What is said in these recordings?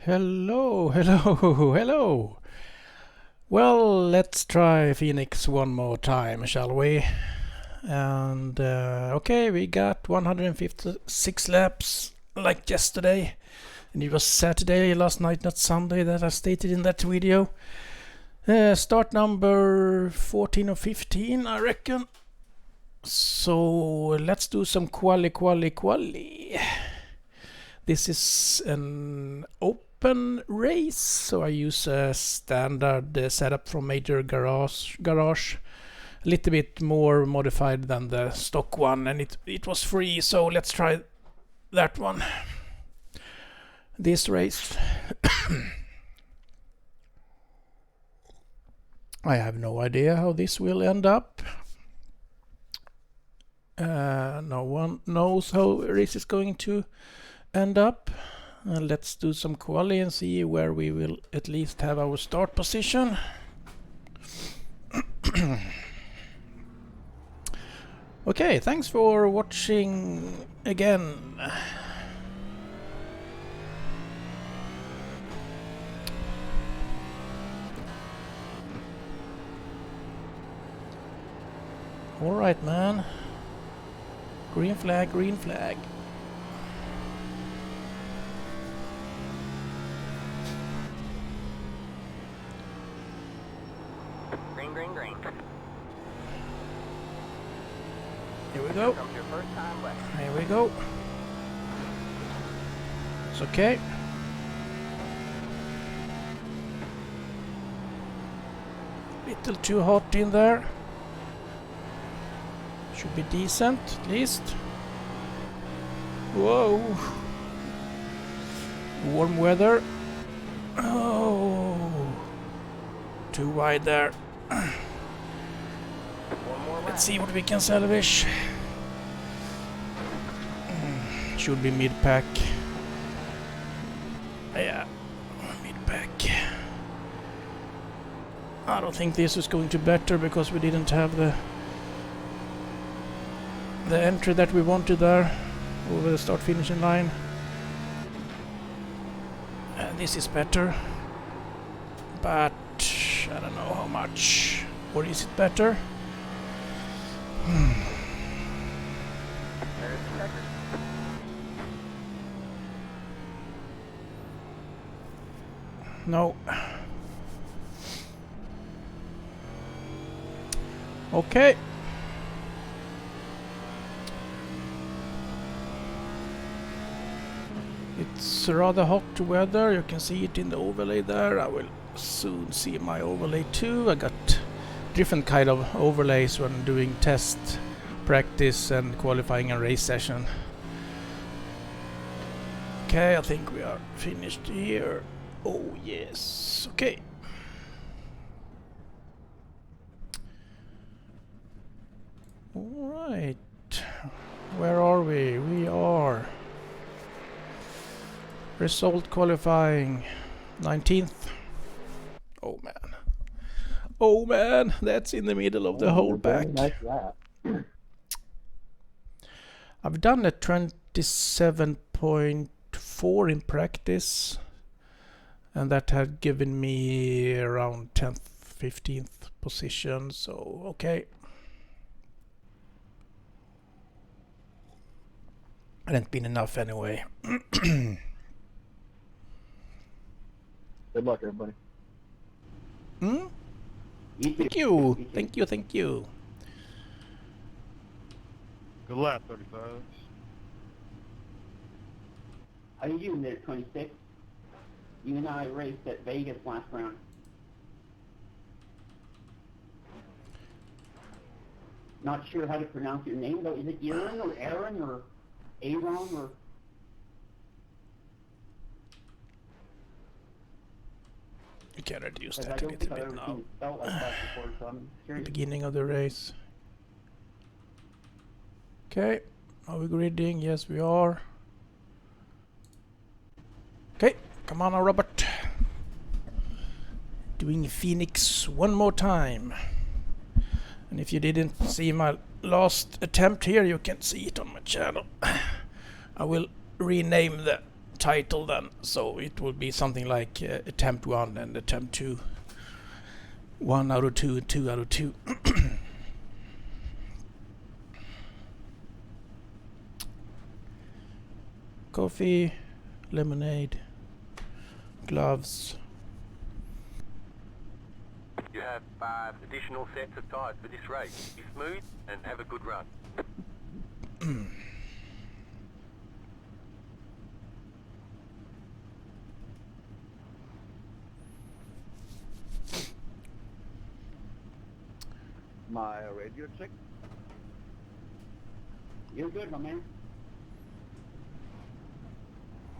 Hello, hello, hello. Well, let's try Phoenix one more time, shall we? And okay, we got 156 laps like yesterday. And it was Saturday last night, not Sunday, that I stated in that video. Start number 14 or 15, I reckon. So let's do some quali. This is an open race, so I use a standard setup from Major Garage. A little bit more modified than the stock one, and it was free, so let's try that one. This race. I have no idea how this will end up. No one knows how the race is going to end up. Let's do some quali and see where we will at least have our start position. Okay, thanks for watching again. All right, man. Green flag, green flag. Green. Here we go. Comes your first time left. Here we go. It's okay. Little too hot in there. Should be decent, at least. Whoa. Warm weather. Oh. Too wide there. Let's see what we can salvage. Should be mid-pack. Yeah, mid-pack. I don't think this is going to better because we didn't have the entry that we wanted there over the start finishing line. This is better, but I don't know how much. Or is it better? There's the checker. No. Okay. It's rather hot weather. You can see it in the overlay there. I will soon see my overlay too. I got different kind of overlays when doing test, practice and qualifying and race session. Okay, I think we are finished here. Oh yes, okay. Alright, where are we? We are result qualifying 19th. Oh man, that's in the middle of the whole back. I've done a 27.4 in practice, and that had given me around 10th, 15th position, so okay. Hadn't been enough anyway. Good luck, everybody. Thank you. Thank you. Good lap, 35. How you doing there, 26? You and I raced at Vegas last round. Not sure how to pronounce your name, though. Is it Aaron or Aaron or Aaron or... We can reduce I that a don't little think I've bit ever now. seen it spelled like that before, so I'm curious. Beginning of the race. Okay, are we gridding? Yes, we are. Okay, come on now, Robert. Doing Phoenix one more time. And if you didn't see my last attempt here, you can see it on my channel. I will rename the title then, so it will be something like attempt 1 and attempt 2. 1 out of 2, 2 out of 2. Coffee, lemonade, gloves. You have 5 additional sets of tyres for this race. Be smooth and have a good run. My radio check. You're good, my man.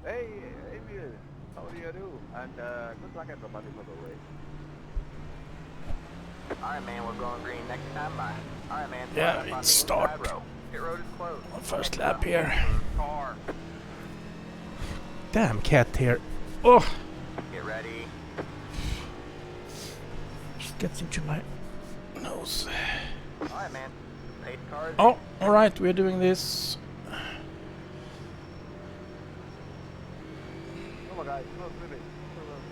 Hey, Emil, how do you do? And good luck everybody for the race. Alright, man, we're going green next time by. Alright, man. Yeah, line up on it's the start. inside row. Pit road is closed. First lap here. Car. Damn cat here. Oh, Get ready. just gets into my nose. Alright, man. Pace car is Oh, alright, we're doing this. Come on, guys, no really.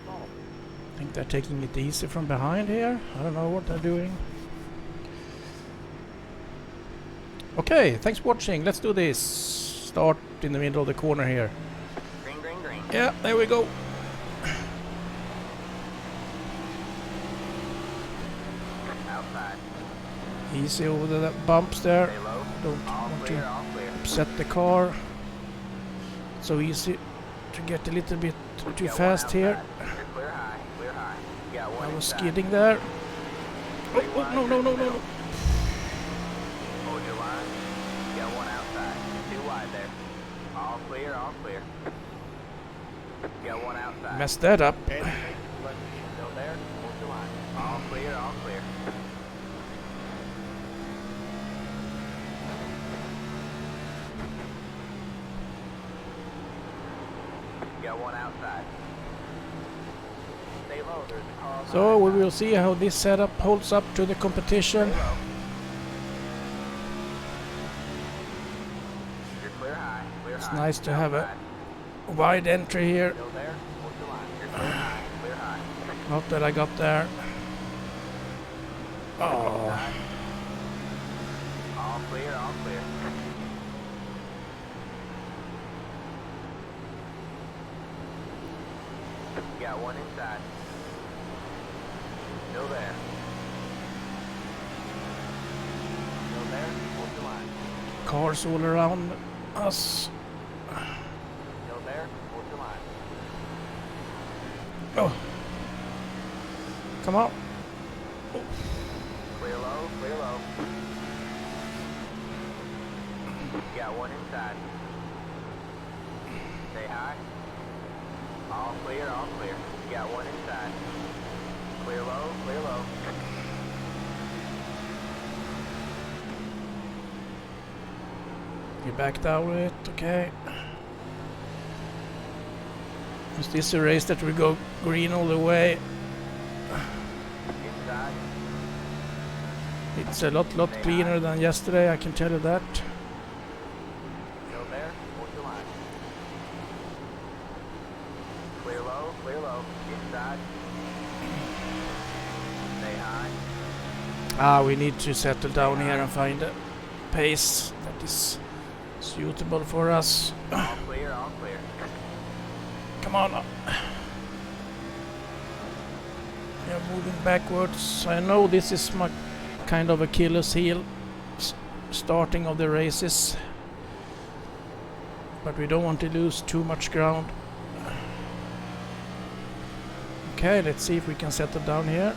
No. I think they're taking it easy from behind here. I don't know what they're doing. Okay, thanks for watching. Let's do this. Start in the middle of the corner here. green, green, green. Yeah, there we go. Outside. Easy over the bumps there. Stay low. Don't All want clear, to all clear. upset the car. So easy to get a little bit too Got one fast here. outside. You're clear high, clear high. You got one I was inside. skidding there. Oh, oh, no, no, no, no, no. Hold your line. You got one outside. Too wide there. All clear, all clear. You got one outside. Messed that up. Still there. Hold your line. All clear, all clear. You got one outside. Stay low. There's a car. So we will see how this setup holds up to the competition. Stay low. You're clear high. Clear It's high. nice to have a Outside. wide entry here. Still there. Hold your line. You're clear high. Clear high. Not that I got there. Oh, All clear, all clear. You got one inside. Still there. Still there. Hold your line. cars all around us. Still there. Hold your line. Oh, come on. Clear low, clear low. You got one inside. Stay high. All clear, all clear. You got one inside. Clear low, clear low. You backed out of it, okay. Is this a race that will go green all the way? Inside. It's a lot cleaner than yesterday, I can tell you that. Still there. Hold your line. Clear low, clear low. Inside. Stay high. We need to settle down here and find a pace that is suitable for us. All clear, all clear. Come on up. We are moving backwards. I know this is my kind of Achilles heel starting of the races, but we don't want to lose too much ground. Okay, let's see if we can settle down here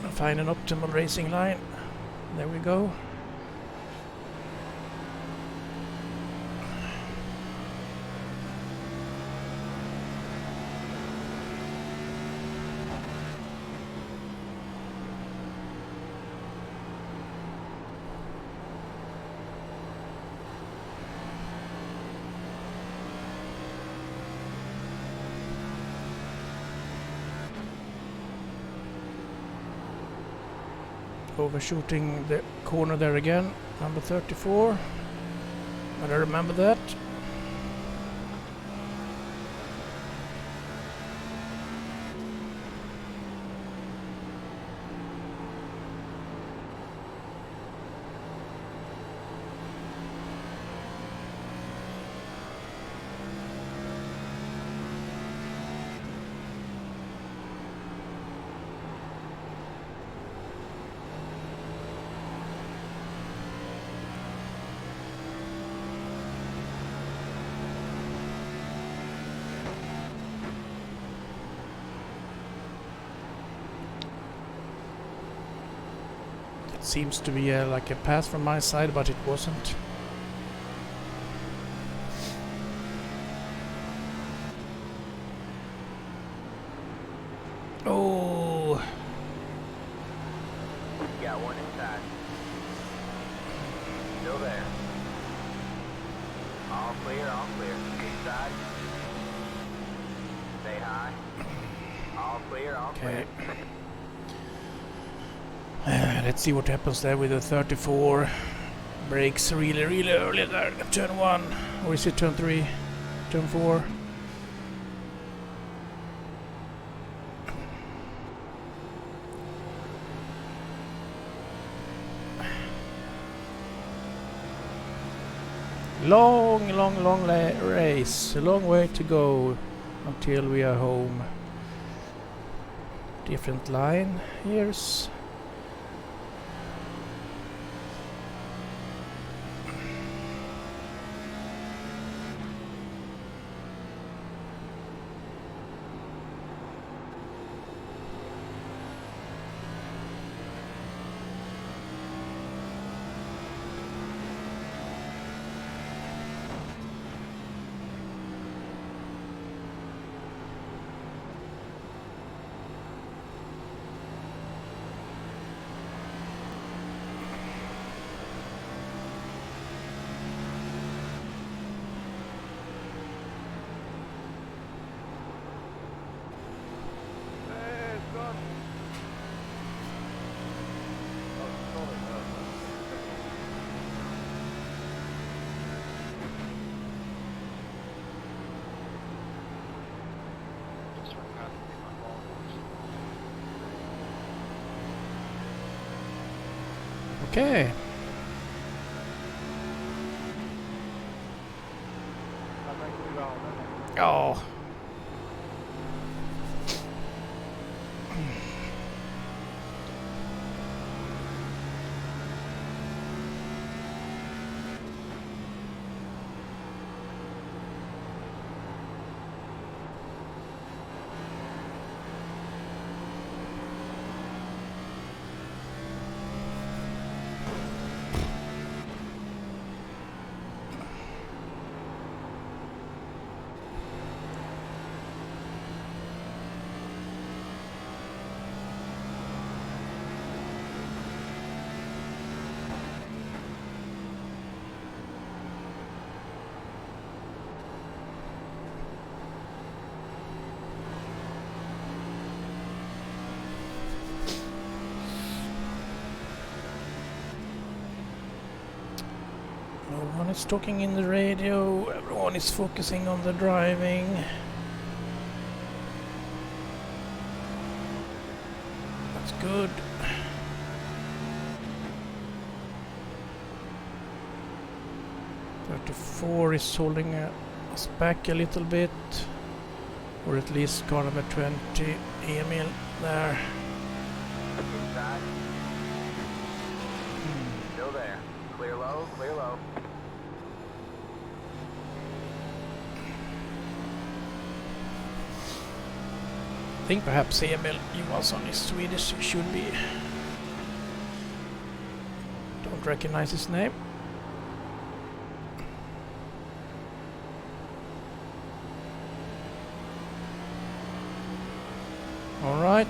and find an optimal racing line. There we go. Overshooting the corner there again, number 34. Gotta remember that. seems to be like a pass from my side, but it wasn't. Oh, Got one inside. Still there. All clear, all clear. Inside. Stay high. All clear, all okay. clear. Let's see what happens there with the 34. Brakes really early there. Turn 1, or is it turn 3? Turn 4. Long race. A long way to go until we are home. Different line. Here's Hey, it's gone. Oh, it's stolen. okay. Oh. No one is talking in the radio, everyone is focusing on the driving. That's good. .34 is holding us back a little bit, or at least car number 20, Emil there. Inside. Still there. Clear low, clear low. I think perhaps Emil Johansson is Swedish, he should be. Don't recognize his name. All right.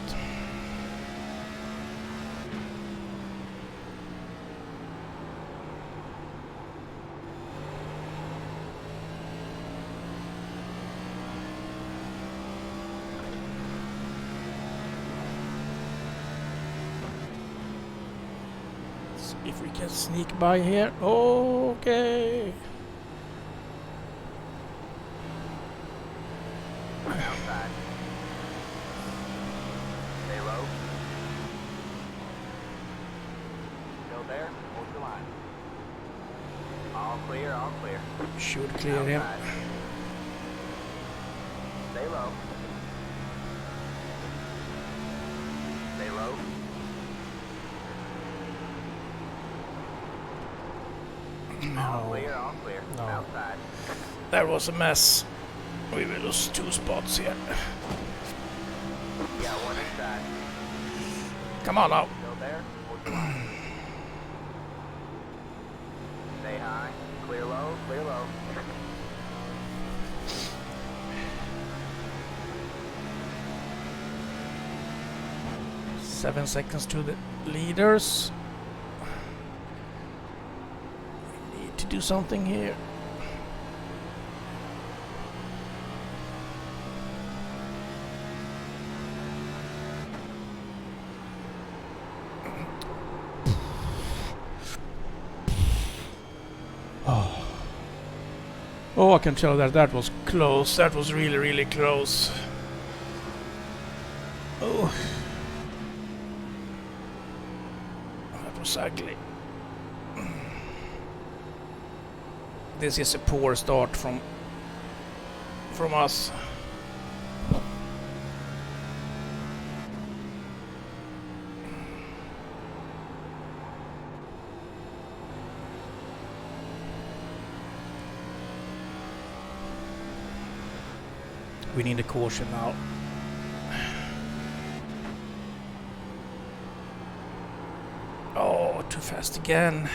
See if we can sneak by here. Okay. Outside. Stay low. Still there. Hold the line. All clear, all clear. Should clear him. Outside. Stay low. Stay low. All No, clear, all clear. No. Outside. that was a mess. We will lose 2 spots here. Got one inside. Come on now. Still there. Hold the line. Clear low. 7 seconds to the leaders. We need to do something here. Oh, I can tell that that was close. That was really, really close. Oh. That was ugly. This is a poor start from us. We need a caution now. Oh, too fast again.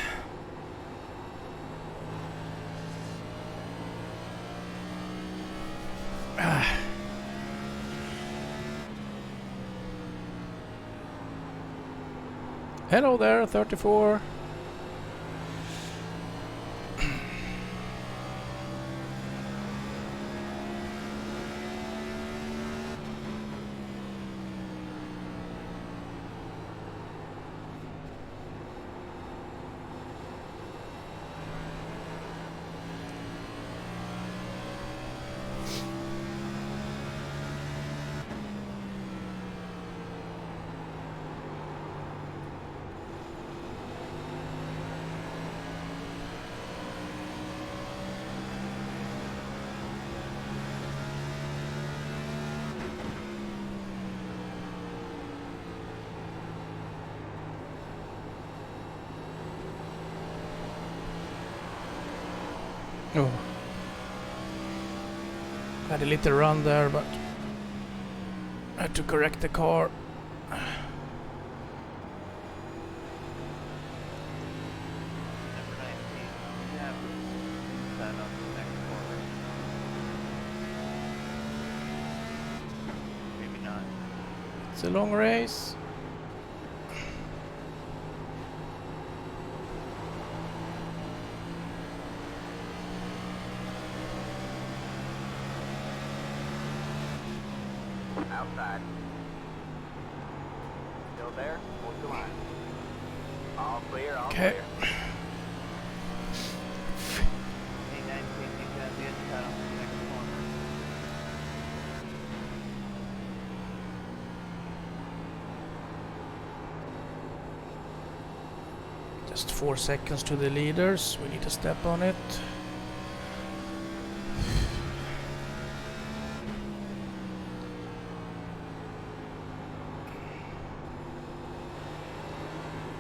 Hello there, 34. Oh. Had a little run there, but I had to correct the car. It's a long race. Outside. Still there? Hold the line. All clear, all Okay. clear. Just 4 seconds to the leaders. We need to step on it.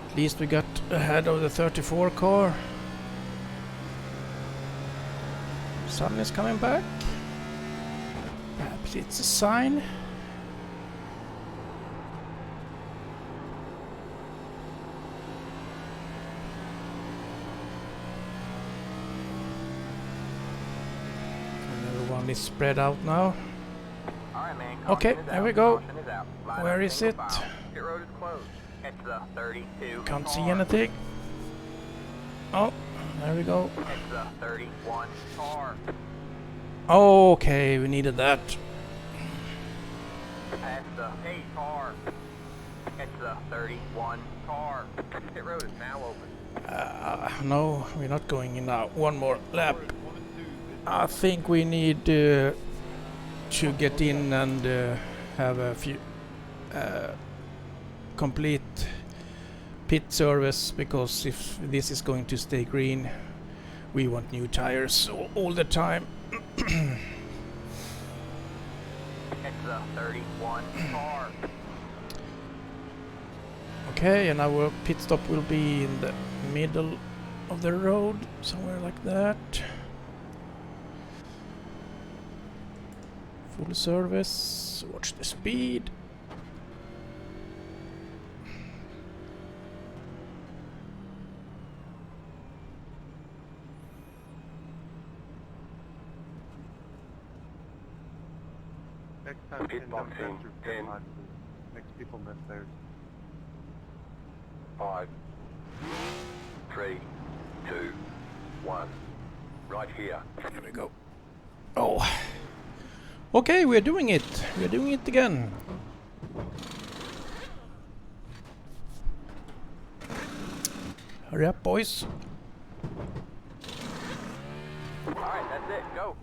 At least we got ahead of the 34 car. Sun is coming back. Perhaps it's a sign. Everyone is spread out now. All right, man. Okay, Caution is there out. we go. Caution is out. Line Where up is single it? file. Pit road is closed. It's the 32. Can't see car. anything. Oh, there we go. It's the 31 car. Okay, we needed that. Past the 8 car. It's the 31 car. Pit road is now open. No, we're not going in now. One more lap. I think we need to get in and have a few complete pit service, because if this is going to stay green, we want new tires all the time. It's the 31 car. Okay, and our pit stop will be in the middle of the road, somewhere like that. Full service, watch the speed. Next time, Pit pin box them in through 10. pit lines. Makes people miss theirs. 5, 3, 2, 1. Right here. Here we go. Oh. Okay, we're doing it. We're doing it again. Hurry up, boys. Alright, that's it. Go.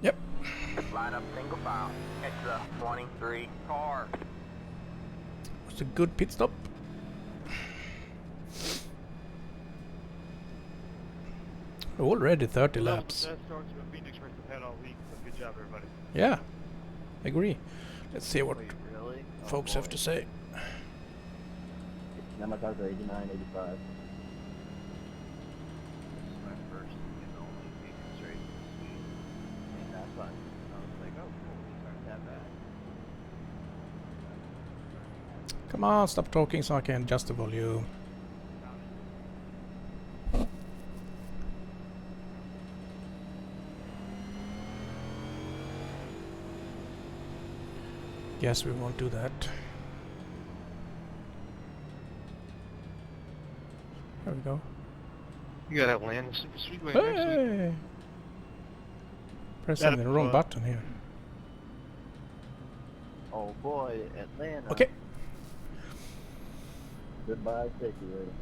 Yep. Line up single file. Catch the 23 car. It's a good pit stop. Already 30 laps. That starts with Phoenix race I've had all week, so good job, everybody. Yeah, agree. Let's see what Wait, really? Oh, folks have boy. to say. Now my cars are 89, 85. This is my first and only Phoenix race this week. And that's fun. I was like, oh, cool, these aren't that bad. Come on, stop talking so I can adjust the volume. Guess we won't do that. There we go. You gotta land the Super Speedway next week. Hey! Pressing the wrong button here. Oh boy, Atlanta. Okay. Goodbye, safety rating.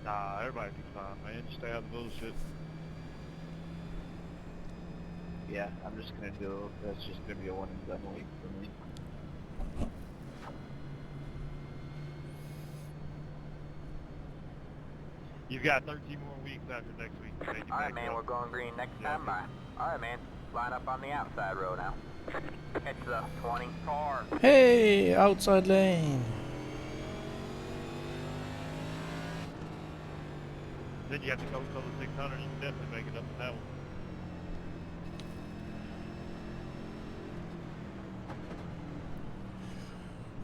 Nah, everybody be fine, man. Just stay out of the bullshit. Yeah, I'm just gonna do. That's just gonna be a one and done week for me. You've got 13 more weeks after next week to take it Alright, back man, up. we're going green next Yeah, time. Bye. Alright, man. Line up on the outside row now. Catch the 20 car. Hey, outside lane. Then you have to go till the 600. You can definitely make it up in that one.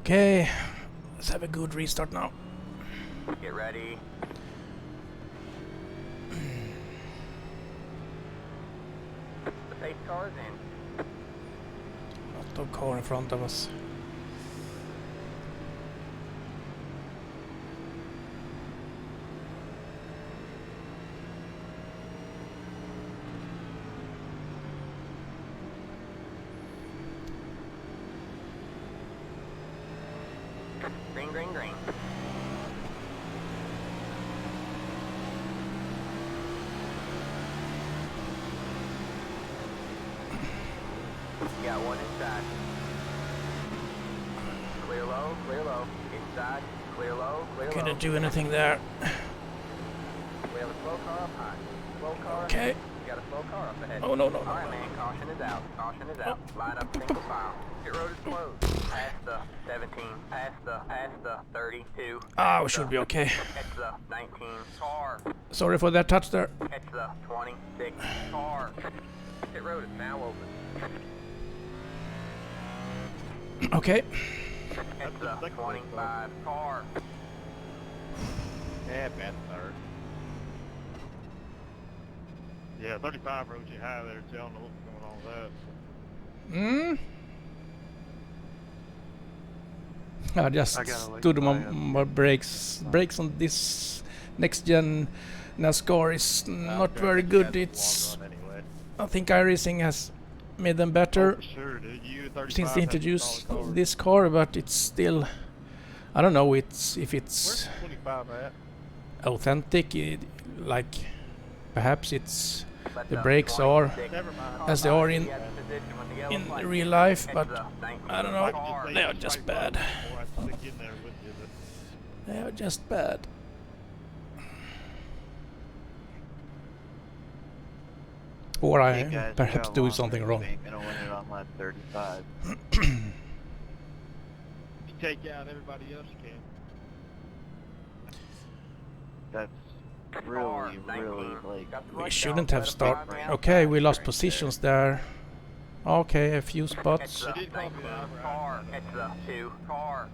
Okay, let's have a good restart now. Get ready. The pace car is in. Lot of car in front of us. Green, green, green. You got one inside. Clear low, clear low. Inside, clear low, clear low. Couldn't do anything there. We have a slow car up high. Slow car. Okay. You got a slow car up ahead. Oh, no. Alright, man, caution is out. Caution is out. Line up single file. Pit road is closed. Past the 17, past the 32. Ah, we should be okay. Catch the 19 car. Sorry for that touch there. Catch the 26 car. Pit road is now open. Okay. Catch the 25 car. Yeah, bad start. Yeah, 35 rode you high there, too. I don't know what's going on with that. I just I gotta like stood buy my brakes. Brakes on this next gen NASCAR is not very good. It's Anyway. I think iRacing has made them better Oh, for sure, dude. You 35 since they has a introduced solid car. this car, but it's still I don't know if Where's it's the 25 at? authentic. Like perhaps it's Let the brakes are 26 Never mind. car as they by. are You got the position when the yellow in flag. real life, Catch but the 19 I don't I know. can just lay They you are just straight bad. road before I stick in there with you, but They are just bad. Or I Hey am guys, perhaps we got doing long something wrong. Ain't gonna win it on lap 35. if you take out everybody else, you can. That's Car, really, 19. really like. Got the We right shouldn't down, have let 'em ride started. around Okay, outside. we lost right positions there. Okay, a few spots. They did call me that. Car. Heads up. 2. Car.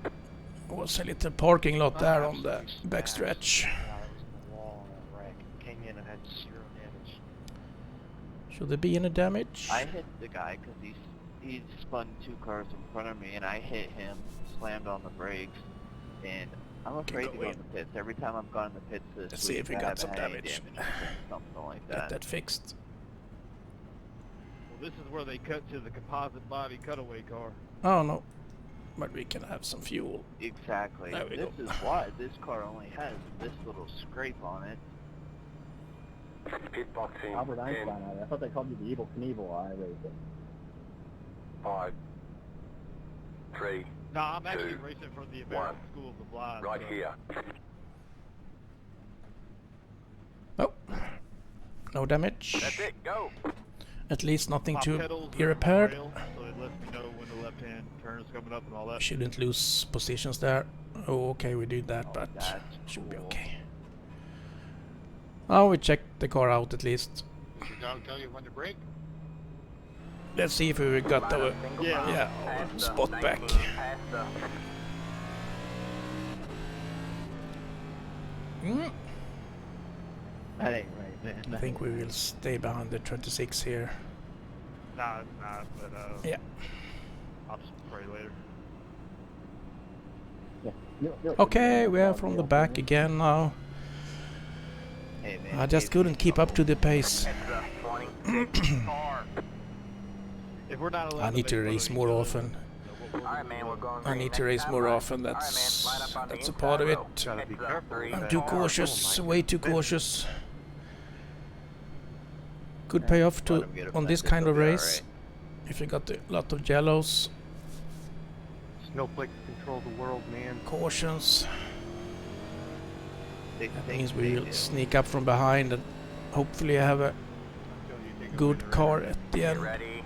Was a little parking lot there on the Absolutely backstretch. smashed. Yeah, I was in the wall on that wreck. Came in and had 0 damage. Should there be any damage? I hit the guy because he spun 2 cars in front of me, and I hit him, slammed on the brakes, and I'm afraid to go in the pits. Every time I've gone in the pits this Let's see if we week, I got haven't some had any damage. something like Get that. that fixed. Well, this is where they cut to the composite body cutaway car. Oh no. But we can have some fuel. Exactly. There we This go. is why this car only has this little scrape on it. Pitboxing. Albert 10, Einstein. I thought they called you the Evil Knievel iRacing. 5, 3, No, I'm actually 2, racing for the 1. American School of the Blind. right so- here. Oh. No damage. That's it. Go. At least nothing My to pedals be are on the repaired. rail, so it lets me know when the left-hand turn is coming up and all that. Shouldn't lose positions there. Oh, okay, we did that, but That's should be cool. okay. Oh, we checked the car out at least. Does your dog tell you when to brake? Let's see if we got Line the up single yeah, file. yeah, Past the spot 19, back. Past the Mm, That ain't right, man. I think we will stay behind the 26 here. Nah, it's not, but Yeah. I'll just pray later. Yeah. You'll Okay, we are from the back again now. Hey, man, I just it's couldn't keep up to the pace. heads up. 26. Car. If we're not allowed I need to make fun of race each more other, often. you know, what we're Alright, man, we're going I green need to next race time, more right? often. Alright, man, line up on the That's a inside part of row. it. Gotta be Heads up, careful 3, with I'm that too car. cautious, Oh my way too goodness. cautious. Could pay off Let to 'em get on this offended, kind they'll of be race if you got a lot of yellows, Snowflakes control the world, man. cautions. They That think means they we will do. sneak up from behind and hopefully have a until you take a good winner. car at the Get end. ready.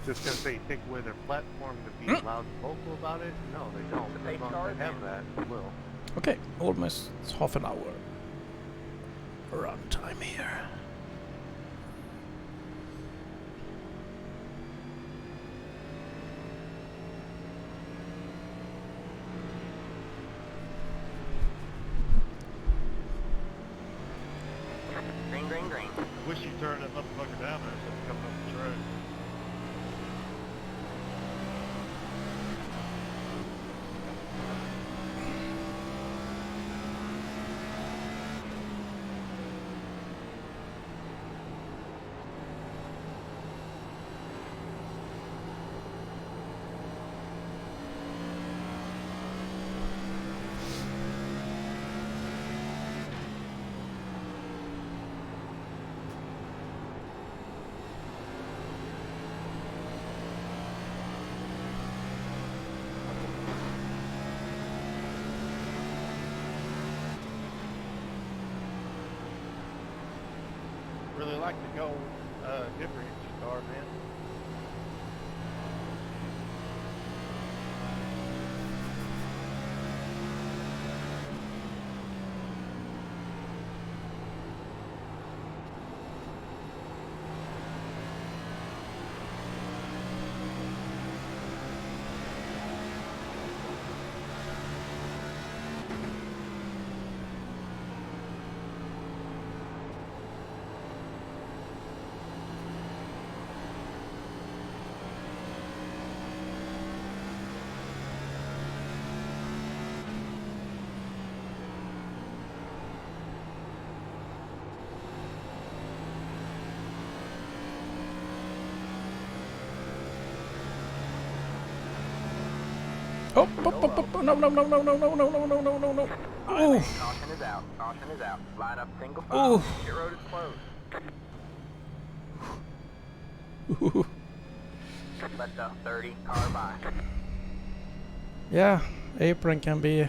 Just gonna say, take away their platform to be loud and vocal about it? No, they don't. The As pace long car, as they have man. that, they will. Okay, almost half an hour run time here. Green, green, green. I wish you turned that motherfucker down there so it's coming up the track. Really like to go different car, man. Oh, no, no, no, no, no, no, no, no, no, no, no, no, no. Oh, Caution is out. Caution is out. Line up single file. Ooh. Pit road is closed. Let the 30 car by. yeah, apron can be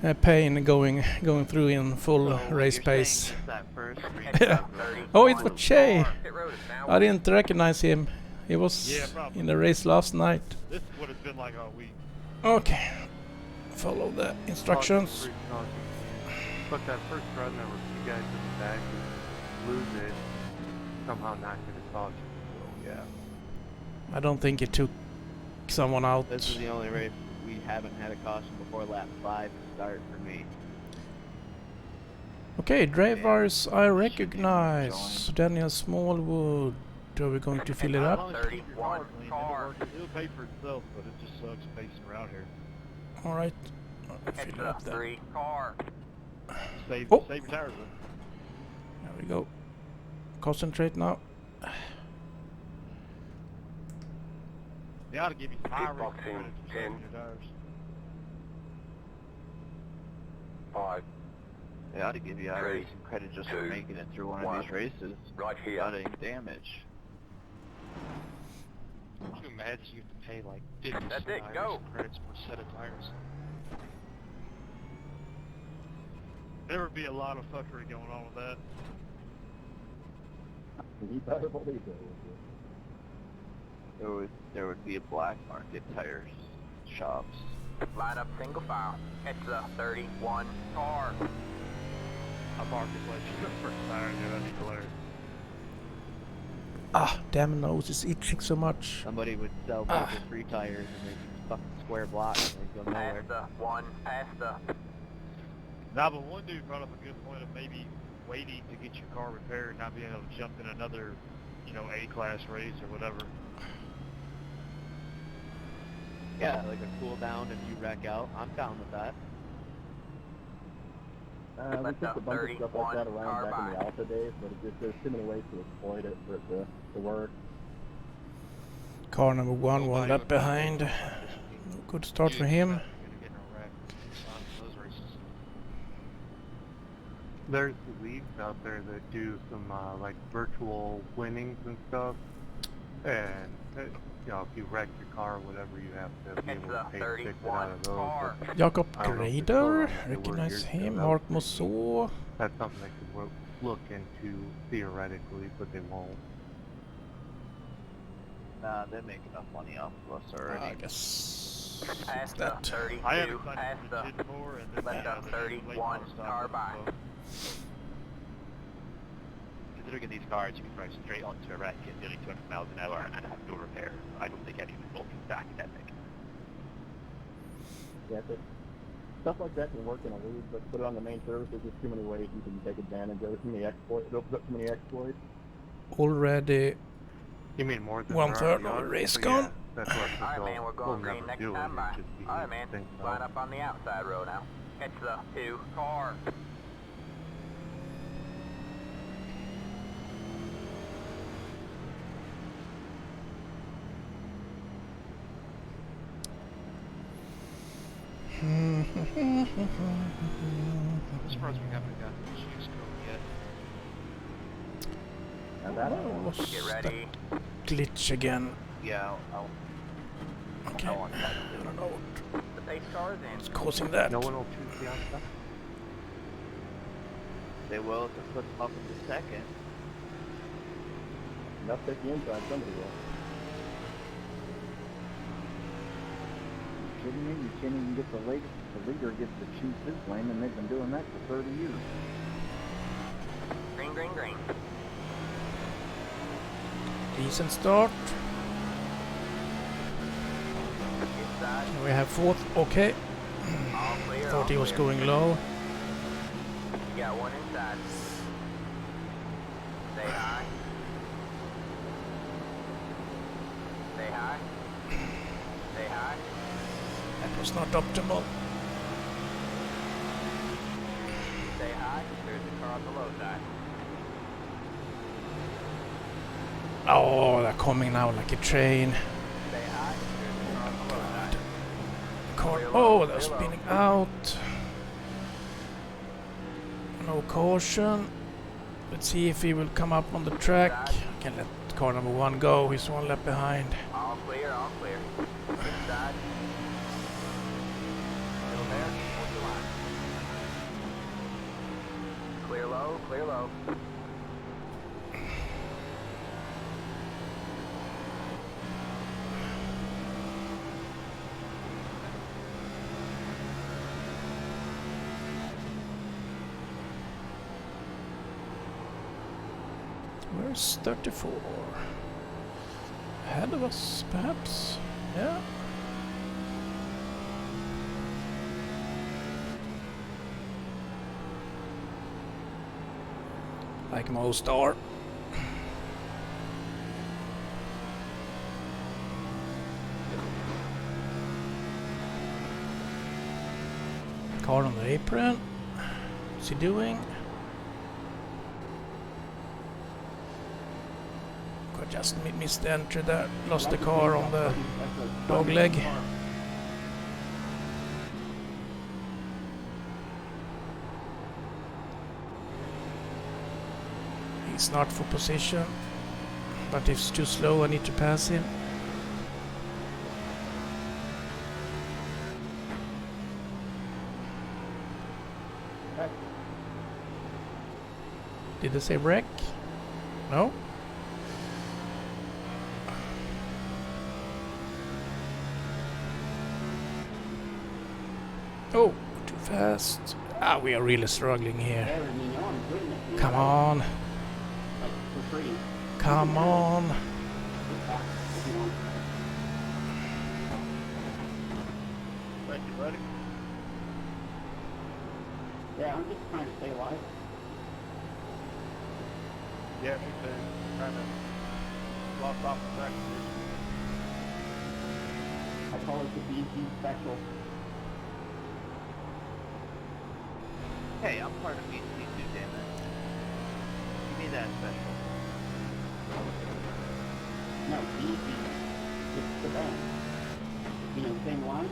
a pain going through in full So what race you're pace. saying is that first green Heads flag up, 30. Oh, it was Che. Pit road is now I didn't recognize him. He was Yeah, probably. in the race last night. This is what it's been like all week. Okay, follow the instructions. But that first run, there were two guys in the back who lose it, somehow not get a caution. Yeah. I don't think it took someone out. This is the only race we haven't had a caution before lap 5 to start for me. Okay, drivers I recognize. Daniel Smallwood. Are we going to fill it up? 31 car. It'll pay for itself, but it just sucks pacing around here. Alright. Fill it up Extra then. 3 car. Save Oh. your tires though. There we go. Concentrate now. They ought to give you some iRacing Boxing, credit for 10. saving your tires. 5, They ought to give you Three, iRacing credit just for 2, making it through one 1. of these races right here. without any damage. Can you imagine you have to pay like 50 That's it, cents go. credits per set of tires? There would be a lot of fuckery going on with that. You better believe it. There would be a black market tires shops. Line up single file. Extra 31 car. A marketplace for tires, yeah, that'd be hilarious. Ah, damn nose is itching so much. Somebody would sell people free tires and they'd use fucking square blocks and they'd go nowhere. Pasta 1. Pasta. Nah, but one dude brought up a good point of maybe waiting to get your car repaired, not being able to jump in another, you know, A-class race or whatever. Yeah, like a cool down if you wreck out. I'm down with that. We Let's took a up bunch of stuff like that 31 around back in the carbine. alpha days, but it just, there's too many ways to exploit it for it to work. Car number 1, one Nobody lap would behind. know this week. Good start for You're him. gonna get in a wreck on those races. There's leagues out there that do some like virtual winnings and stuff, and you know, if you wreck your car or whatever, you have to be able to Extra pay to fix it 31 out of those. car. But Jakob I don't know if it's Grader, going on if they were recognize years ago. him. That Mark was pretty neat. Mosso. That's something they could look into theoretically, but they won't. Nah, they make enough money off of us already. I guess it's Pasta that. 32. I haven't signed up for the Pasta. gym before, and then Left up they're doing late 31 model stuff, carbine. so- Considering these cars, you can drive straight onto a wreck at nearly 200 miles an hour and have no repair. I don't think anyone will be that academic. Yeah, so stuff like that can work in a league, but put it on the main service, there's just too many ways you can take advantage of it. Too many exploits. It opens up too many exploits. Already You mean more than 1/3 there of already the are? race But gone. yeah, that's what Alright man, we're going green never next do it. time It'd by. just be Alright man, things line out. up on the outside row now. Extra 2 car. I'm surprised we haven't gotten the G.SKill yet. Now that What's Get that ready. glitch again? Yeah, Okay. I want that. I don't know The pace car is what's in. causing that. No one will choose the outside. They will if it puts them up into second. enough take the inside, somebody will. Kidding me? You can't even get the leader gets to choose his lane, and they've been doing that for 30 years. Green, green, green. Decent start. Inside. We have 4th. Okay. All clear. Thought he all was clear. going low. You got one inside. Stay high. Stay high. Stay high. That was not optimal. Stay high. There's the car on the low side. Oh, they're coming now like a train. Stay high. There's the car on the low side. Oh, they're spinning out. No caution. Let's see if he will come up on the track. I can let car number 1 go. He's 1 lap behind. All clear, all clear. Inside. Still there. Hold your line. Clear low, clear low. Where's 34? ahead of us, perhaps? Yeah. Like most are. Car on the apron. What's he doing? I just missed the entry there. Lost the car on the dog leg. He's not for position, but if it's too slow I need to pass him. Did they say wreck? No? Oh, too fast. Ah, we are really struggling here. Come on. Come on. Thank you, buddy. Yeah, I'm just trying to stay alive. Yeah, me too. Trying to lost off the track position. I call it the BC special. Hey, I'm part of BC too, damn it. Give me that special. No, BC. It's the band. You know, same line?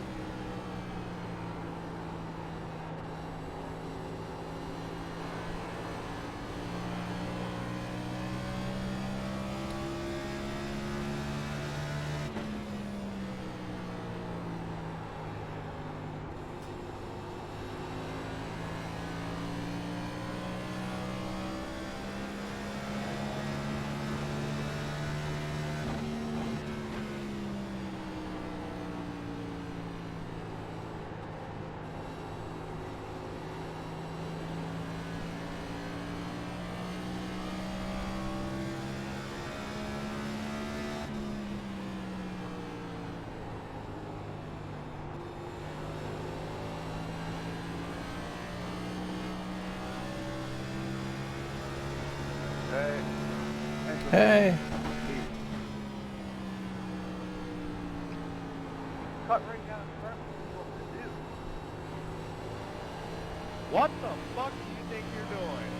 Hey! Cut right down in front of me, what to do. What the fuck do you think you're doing?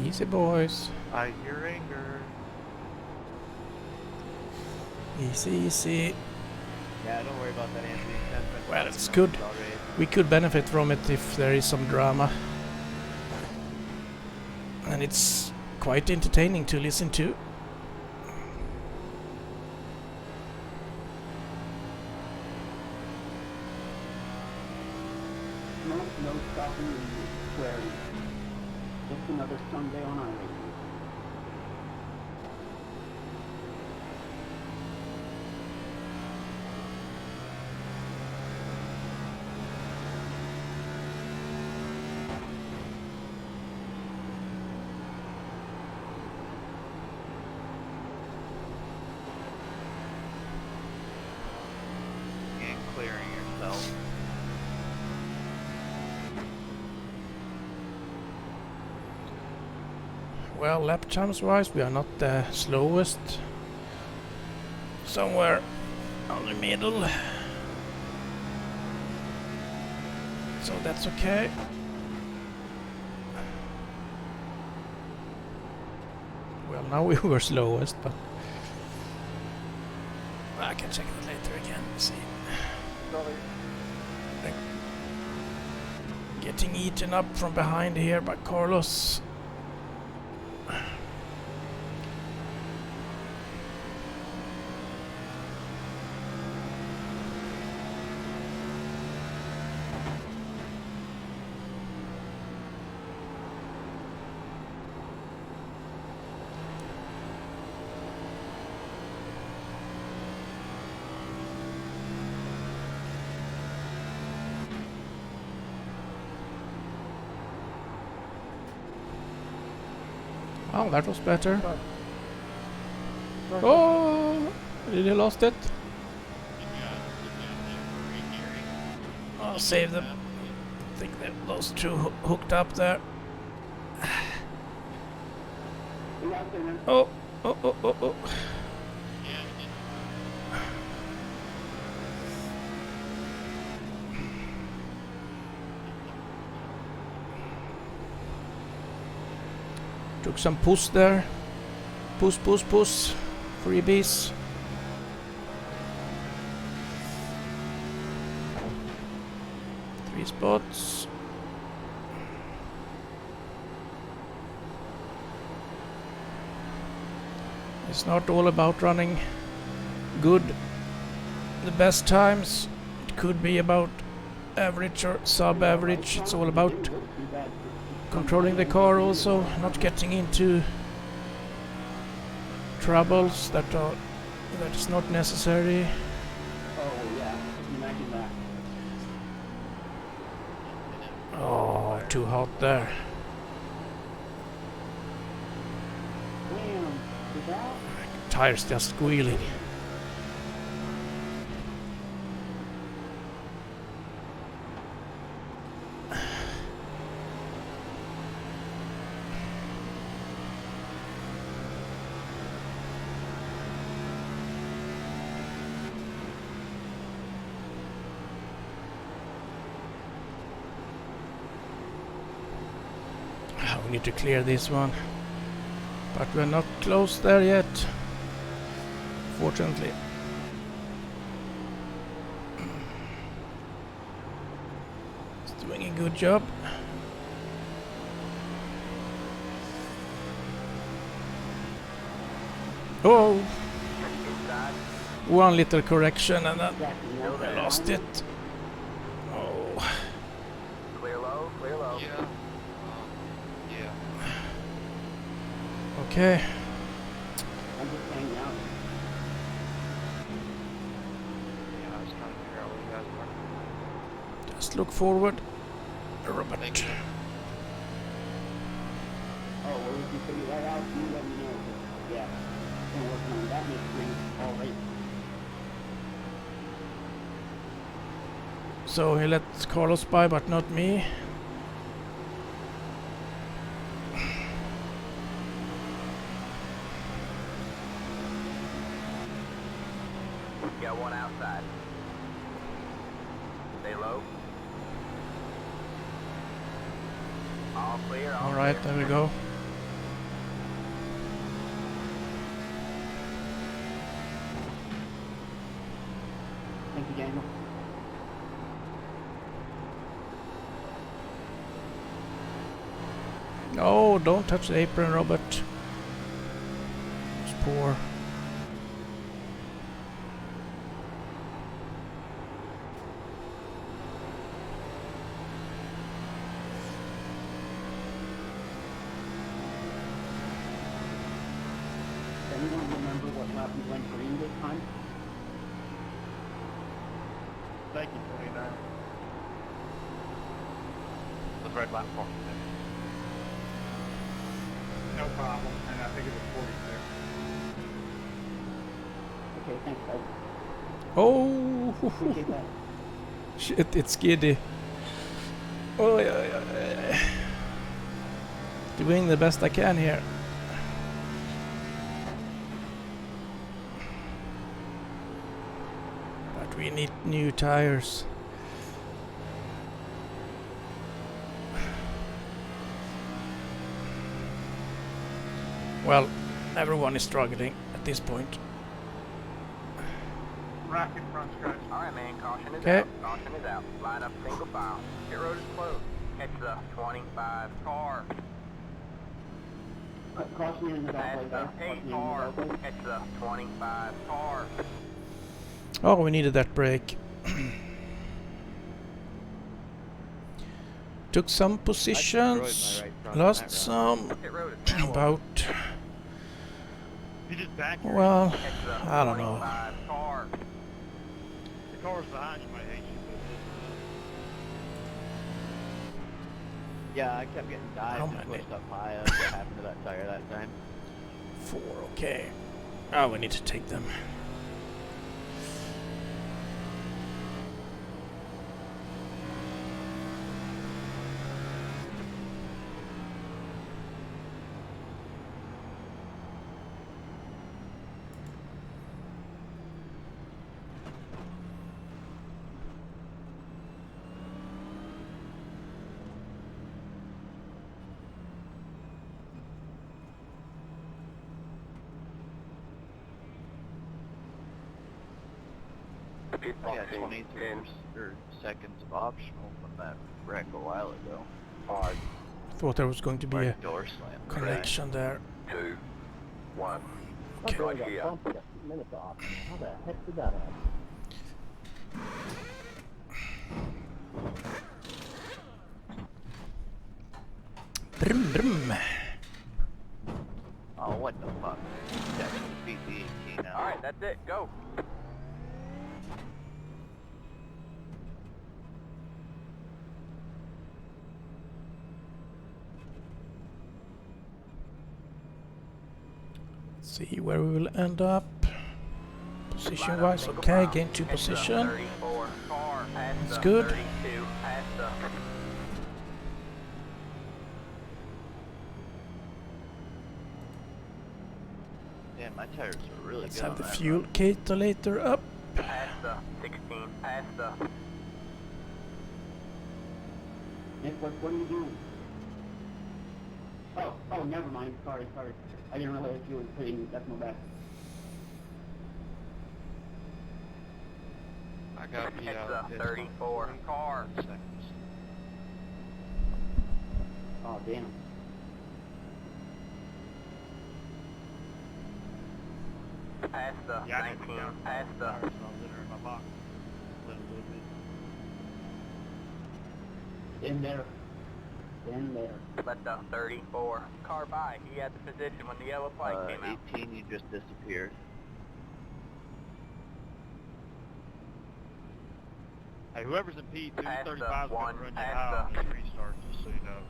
Easy, boys. I hear anger. Easy, easy. Yeah, don't worry about that, Anthony. Well, it's good. We could benefit from it if there is some drama. And it's quite entertaining to listen to. No stopping and swearing. Just another Sunday on iRacing. And clearing yourself. Well, lap times wise, we are not the slowest. Somewhere on the middle. So that's okay. Well, now we were slowest, but I can check that later again. See. Getting eaten up from behind here by Carlos. Oh, that was better. Oh, did you lost it? I'll save them. I think that those two hooked up there. Oh, oh, oh, oh, oh. Took some push there. Push, push, push. Freebies. Three spots. It's not all about running good, the best times. It could be about average or sub-average. It's all about controlling the car also, not getting into troubles that is not necessary. Oh yeah, imagine that. Oh, too hot there. Damn, is that? Tires just squealing. We need to clear this one, but we're not close there yet, fortunately. It's doing a good job. Oh, one little correction and then I lost it. Oh. Clear low, clear low. Yeah. Yeah. Okay. I'm just hanging out. Yeah, I was trying to figure out what you guys were. Just look forward, Robert. Thank you. Oh, well, if you figure that out, you let me know. Yeah, been working on that mystery all right. So he lets Carlos by, but not me. Got one outside. Stay low. All clear, all All right, clear. there we go. Thank you, Daniel. Oh, don't touch the apron, Robert. It's poor. Does anyone remember what lap we went green this time? Thank you, 29. The red lap for you. No problem, and I think it was 46. Okay, thanks, guys. Oh, Appreciate that. shit, it's giddy. Oh, yeah. Doing the best I can here. But we need new tires. Well, everyone is struggling at this point. Rocket front stretch. Alright, man, caution is Okay. out. Caution is out. Line up single file. Pit road is closed. Catch the 25 car. Caution in the back, That's guys. the 8 Caution in car. the back. Catch the 25 car. Oh, we needed that break. Took some positions, lost some, Pit road is now open. about, You just back here. well, Catch the I don't know. 25 car. The cars behind you might hate you, Yeah, I kept getting dived and pushed up high. What happened to that tire that time? 4, okay. Oh, we need to take them. I got 23 seconds of optional from that wreck a while ago. Thought there was going to be a door slam. connection there. 2, 1. Okay. I got bumped. I got 2 minutes off. How the heck did that happen? Brum, brum. Oh, what the fuck? That should beat the 18 now. Alright, that's it. Go. See where we will end up. Position wise, okay, gain 2 position. 34, car, That's good. 32, past the... Damn, my tires are really Let's good. have the on that fuel calculator up. Past the 16, past the... Nick, what are you doing? Oh, never mind. Sorry. I didn't realize you were putting decimal back. I got beat out. It's 34, car. Seconds. Oh, damn. Past the Yeah, I didn't 19, count past the... tires when I was in there in my box. Lit a little bit. In there. Let the 34 car by. He had the position when the yellow flag came out. 18, you just disappeared. Hey, whoever's in P2, Past the 35's gonna one, run you past high on the- these restarts, just so you know.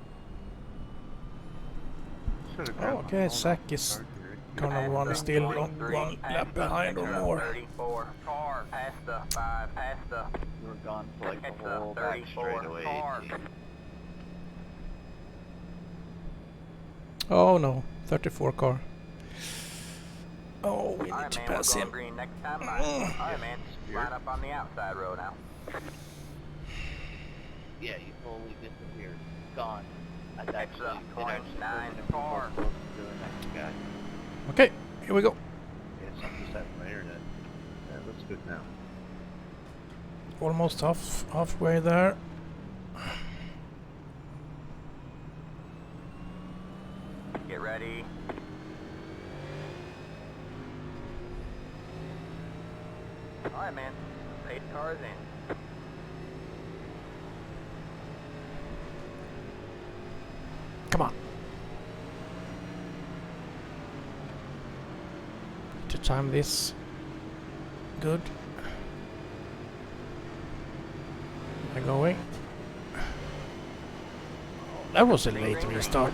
Should've Oh, grabbed my okay, phone Zach off the is charger. gonna wanna still on 1 lap behind or more. 34 car. Past the 5, past the... You were gone for like It's the a whole back 34 straightaway. car. 18. Oh no, 34 car. Oh, we need Alright, to man, pass we're going him. green next time. Alright, man. Line up on the outside row now. Yeah, you fully disappeared. Gone. That's It's actually a it actually 0.9 wasn't car. close to the next guy. Okay, here we go. Yeah, something just happened to my internet. Yeah, looks good now. Almost halfway there. Get ready. Alright, man. Pace cars in. Come on. To time this. Good. Am I going? That was a late restart.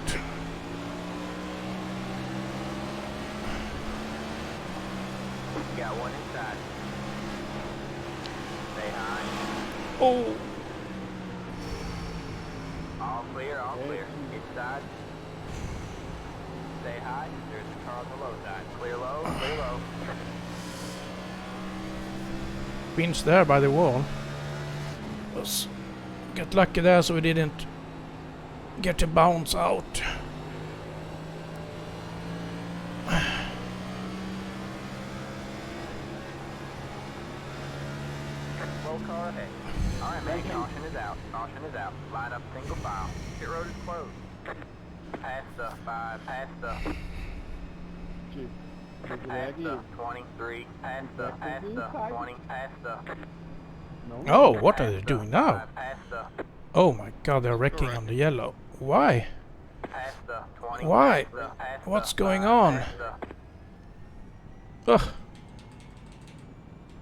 Got one inside. Stay high. Oh! All clear, all clear. Inside. Stay high. There's a car on the low side. Clear low, clear low. Pinch there by the wall. Let's get lucky there so we didn't get to bounce out. Slow car ahead. Alright, man. Caution is out. Caution is out. Line up single file. Pit road is closed. Past the 5, past the... Past the 23, past the 20, past the... Oh, what are they doing now? Past the... Oh my god, they're wrecking on the yellow. Why? Past the 20, Why? past the- past What's the going 5, on? past the- Ugh.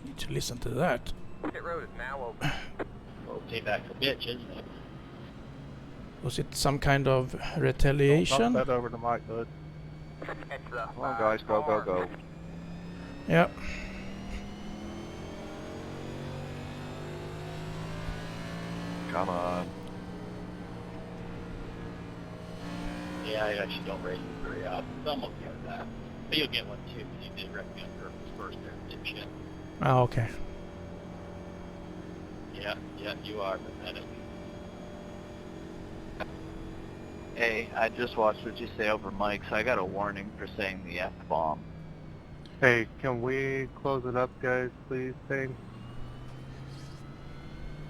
Need to listen to that. Pit road is now open. Well, payback for bitch, isn't it? Was it some kind of Don't retaliation? knock that over the mic, bud. It's the Come on, guys, go, go, go. Yep. Come on. Yeah, I actually don't race it very often. So I'm okay with that. But you'll get one too, because you did wreck me on purpose first there, didn't you? Oh, okay. Yeah, you are pathetic. Hey, I just watched what you say over mic, so I got a warning for saying the F-bomb. Hey, can we close it up, guys, please? Thanks.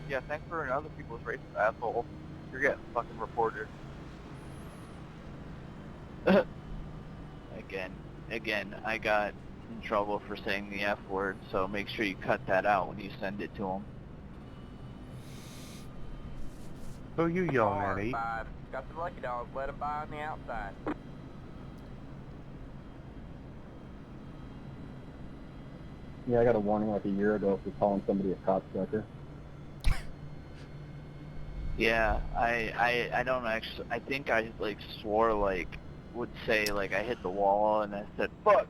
Yeah, thanks for ruining other people's races, asshole. You're getting fucking reported. Again, I got in trouble for saying the F word, so make sure you cut that out when you send it to them. Who are you yelling at, E? Got the lucky dog. Let him by on the outside. Yeah, I got a warning like a year ago for calling somebody a cocksucker. Yeah, I don't actually, I think I like swore like, would say like I hit the wall and I said, fuck!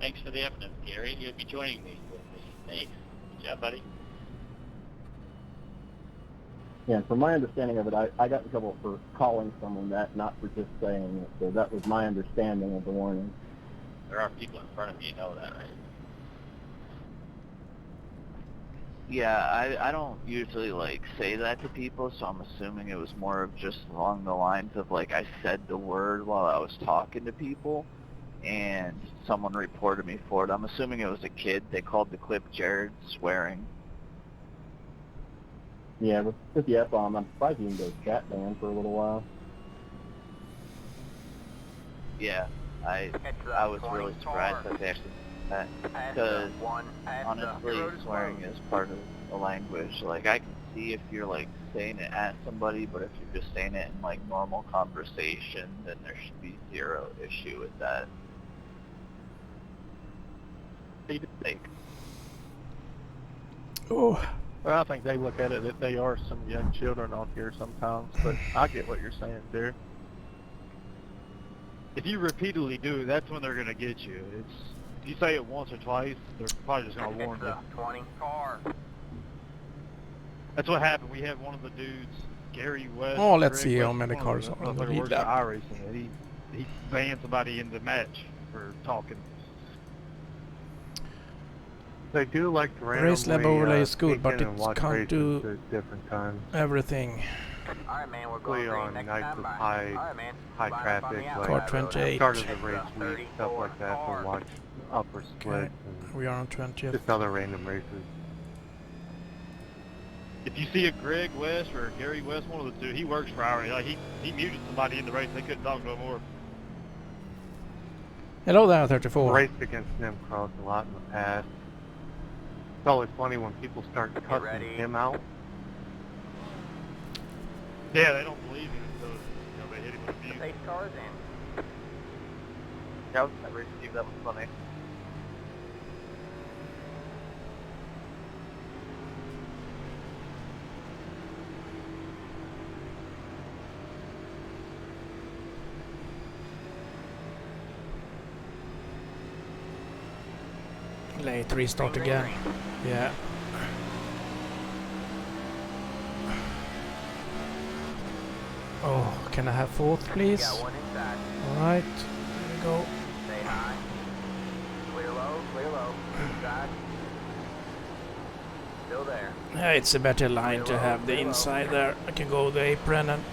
Thanks for the evidence, Gary. You'll be joining me. Thanks. Good job, buddy. Yeah, and from my understanding of it, I got in trouble for calling someone that, not for just saying it. So that was my understanding of the warning. There are people in front of me, you know that, right? Yeah, I don't usually like say that to people, so I'm assuming it was more of just along the lines of like I said the word while I was talking to people, and someone reported me for it. I'm assuming it was a kid. They called the clip Jared swearing. Yeah, with the F-bomb, I'm surprised you can go chat ban for a little while. Yeah, I was really surprised that they actually did that, because honestly, swearing is part of the language. Like, I can see if you're like saying it at somebody, but if you're just saying it in like normal conversation, then there should be zero issue with that. Like, oh. Well, I think they look at it that they are some young children on here sometimes, but I get what you're saying, there. If you repeatedly do it, that's when they're gonna get you. If you say it once or twice, they're probably just gonna warn you. 20 car. That's what happened. We had one of the dudes, Gary West. Oh, let's Greg see how West, many one of cars the are on the motherfucker lead works at lap. iRacing, and he banned somebody in the match for talking. They do like to Race lab randomly overlay is good, sneak but in and it watch can't races do at different times. everything. Alright, man, we're going Especially green on next nights time with by. high Alright, man. high Line up on traffic, the like Car outside road. 28. start of the race week, stuff 34 like that. car. We'll watch upper splits and We are on 20th. just other random races. If you see a Greg West or Gary West, one of the two, he works for iRacing. Like he muted somebody in the race. They couldn't talk no more. Hello there, 34. Raced against him cross a lot in the past. It's always funny when people start cussing him out. Yeah, they don't believe him, so you know they hit him with abuse. Pace cars in. Yeah, I was at race team. That was funny. Late restart again. Yeah. Oh, can I have fourth, please? Got one inside. Alright, here we go. Stay high. Clear low. Inside. Still there. Yeah, it's a better line to have the inside there. I can go the apron and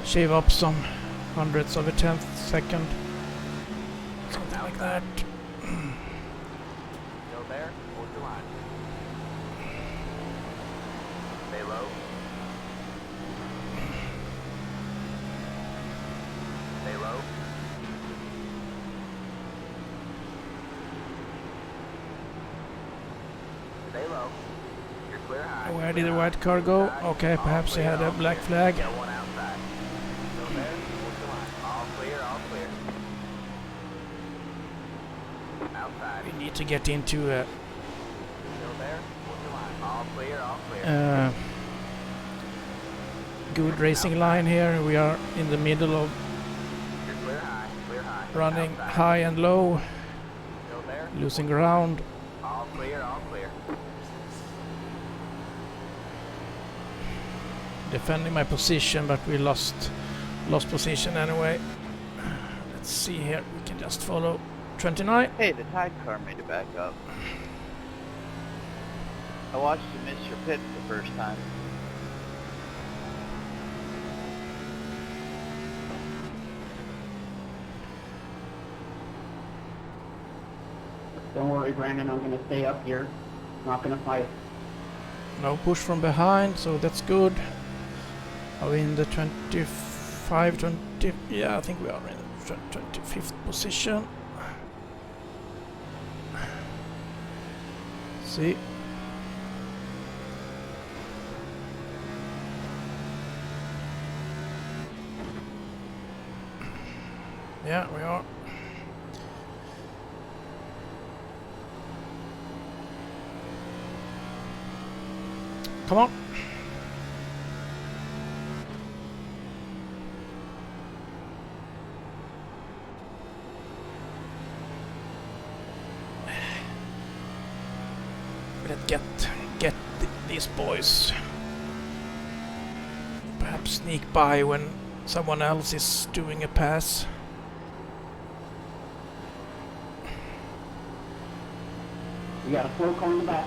shave up some hundredths of a tenth second. Something like that. Still there. Hold your line. Stay low. Stay low. Stay low. You're clear high. Where did the white car go? Okay, perhaps he had a black flag. Got one outside. Still there. Hold your line. All clear. Outside. We need to get into a Still there. Hold your line. All clear. good racing line here. We are in the middle of Clear high, clear high. running Outside. high and low, Still there? losing ground. All clear, all clear. Defending my position, but we lost position anyway. Let's see here. We can just follow 29. Hey, the Tide car made it back up. I watched you miss your pit the first time. Don't worry, Brandon, I'm gonna stay up here. Not gonna fight. No push from behind, so that's good. Are we in the 25, 20? Yeah, I think we are in the 25th position. See. Yeah, we are. Come on. Let's get these boys. Perhaps sneak by when someone else is doing a pass. We got a slow car in the back.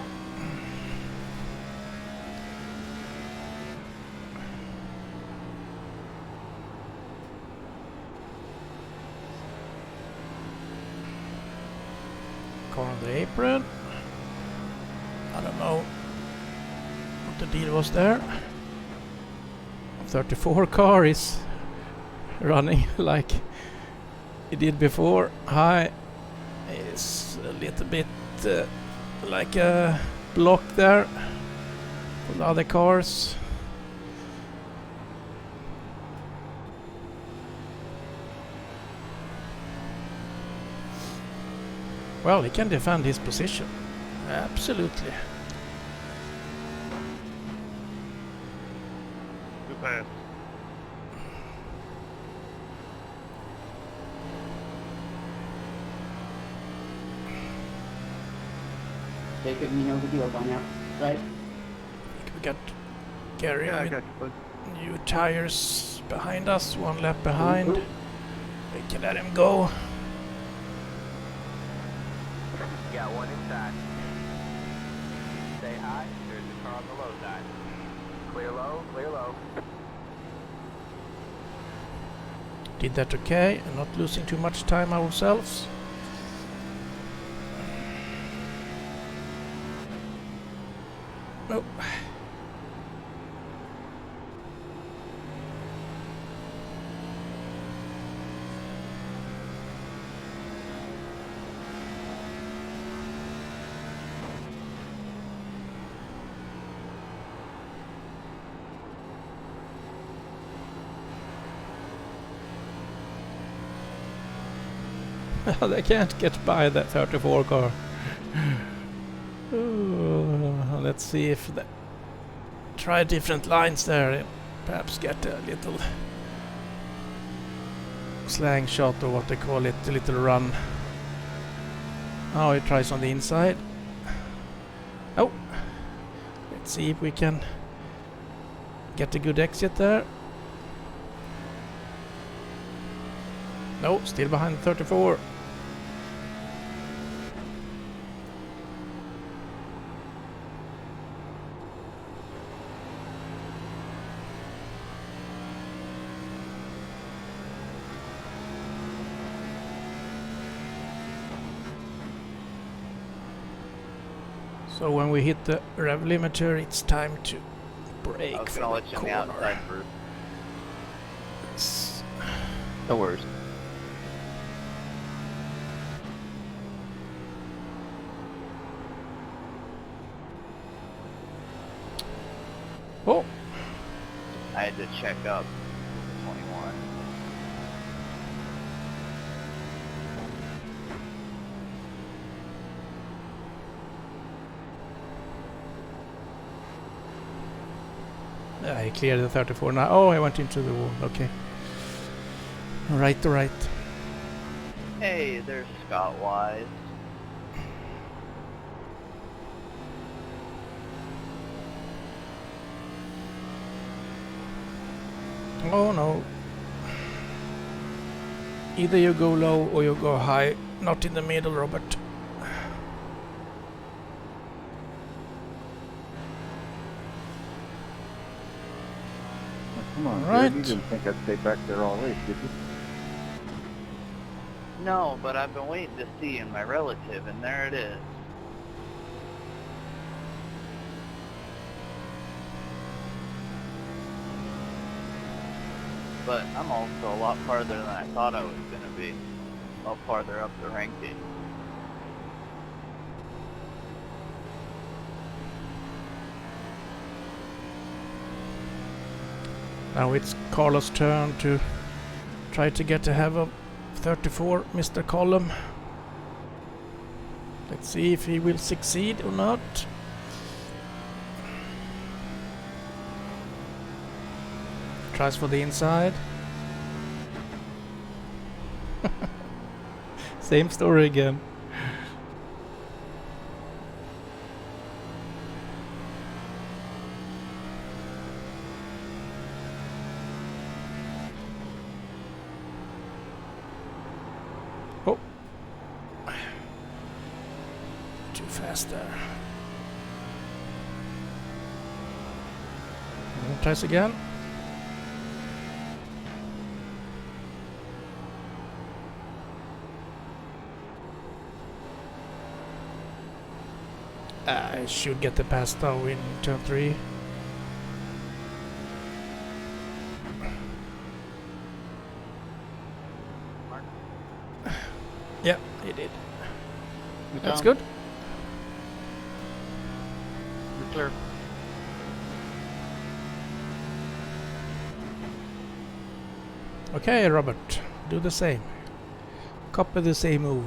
Car on the apron. I don't know what the deal was there. 34 car is running like it did before. High is a little bit like a block there for the other cars. Well, he can defend his position. Absolutely. Good pass. Jacob, you know the deal by now, right? We got Gary Yeah, I with got you, bud. new tires behind us, one lap behind. We can let him go. Got one inside. Stay high. There's a car on the low side. Clear low, clear low. Did that okay, and not losing too much time ourselves. Oh. They can't get by that 34 car. Let's see if they try different lines there and perhaps get a little slang shot, or what they call it, a little run. Now he tries on the inside. Oh, let's see if we can get a good exit there. No, still behind 34. So when we hit the rev limiter, it's time to brake. I was from gonna the let you on the corner. outside for. No worries. Oh, I had to check up 21. I cleared the 34 now. Oh, I went into the wall. Okay. Right. Hey, there's Scott Wise. Oh no. Either you go low or you go high. Not in the middle, Robert. Come on, Right. Jared, you didn't think I'd stay back there all race, did you? No, but I've been waiting to see in my relative, and there it is. But I'm also a lot farther than I thought I was going to be. A lot farther up the ranking. Now it's Carlos' turn to try to get ahead of 34, Mr. Column. Let's see if he will succeed or not. Tries for the inside. Same story again. Oh. Too fast there. Tries again. I should get the pass though in turn 3. Yeah, he did. That's good. You're clear. Okay, Robert, do the same. Copy the same move.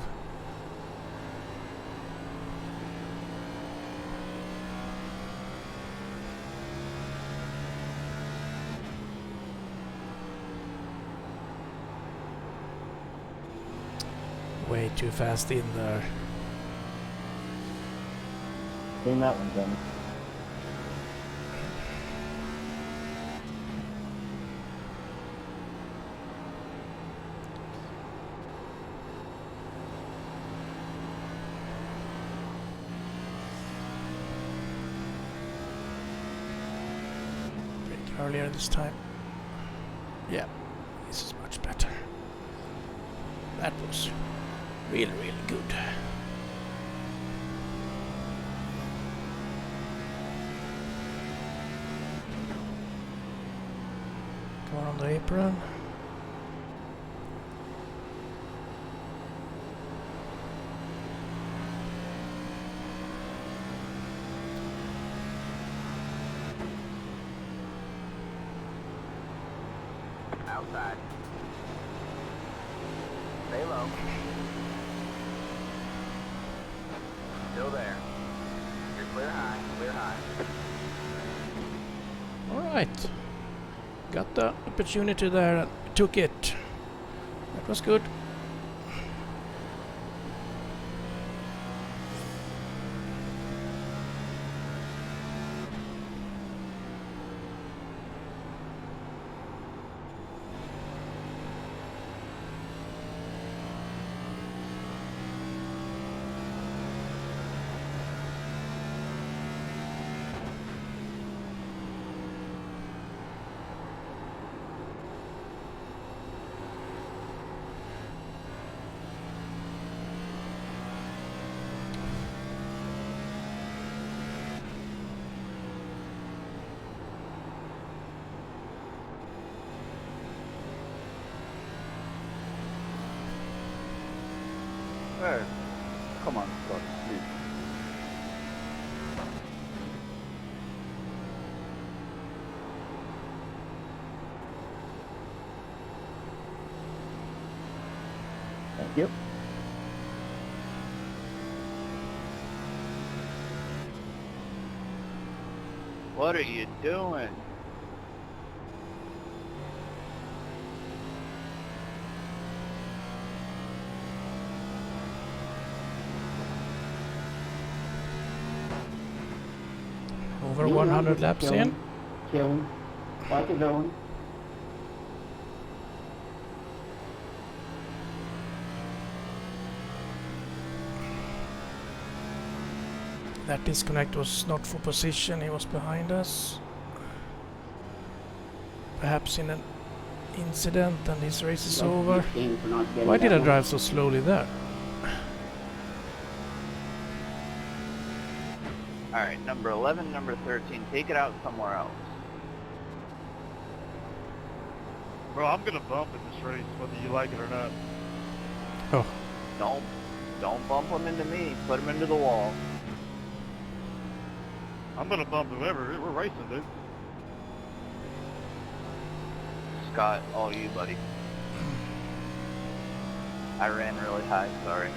Way too fast in there. Seen that one, Dennis. Brake earlier this time. Yeah, this is much better. That was really, really good. Come on the apron. Outside. Stay low. Still there. You're clear high, clear high. Alright. Got the opportunity there and took it. That was good. Hey, come on, Scott, please. Thank you. What are you doing? Over 100 laps in. Chilling. Like it going. That disconnect was not for position, he was behind us. Perhaps in an incident and his race is over. Why did I drive so slowly there? Alright, number 11, number 13, take it out somewhere else. Bro, I'm gonna bump in this race, whether you like it or not. Oh. Don't bump them into me, put them into the wall. I'm gonna bump whoever, we're racing, dude. Scott, all you, buddy. I ran really high, sorry.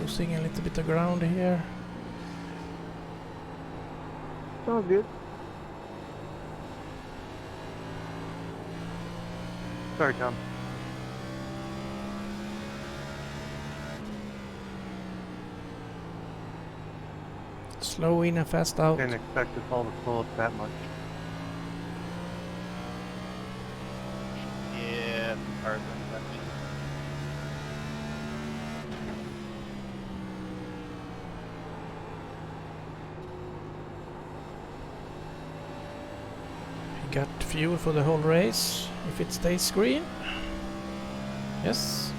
Losing a little bit of ground here. Sounds good. Sorry, Tom. Slow in and fast out. Didn't expect us all to slow up that much. Yeah, RYZEN. Got fuel for the whole race, if it stays green. Yes.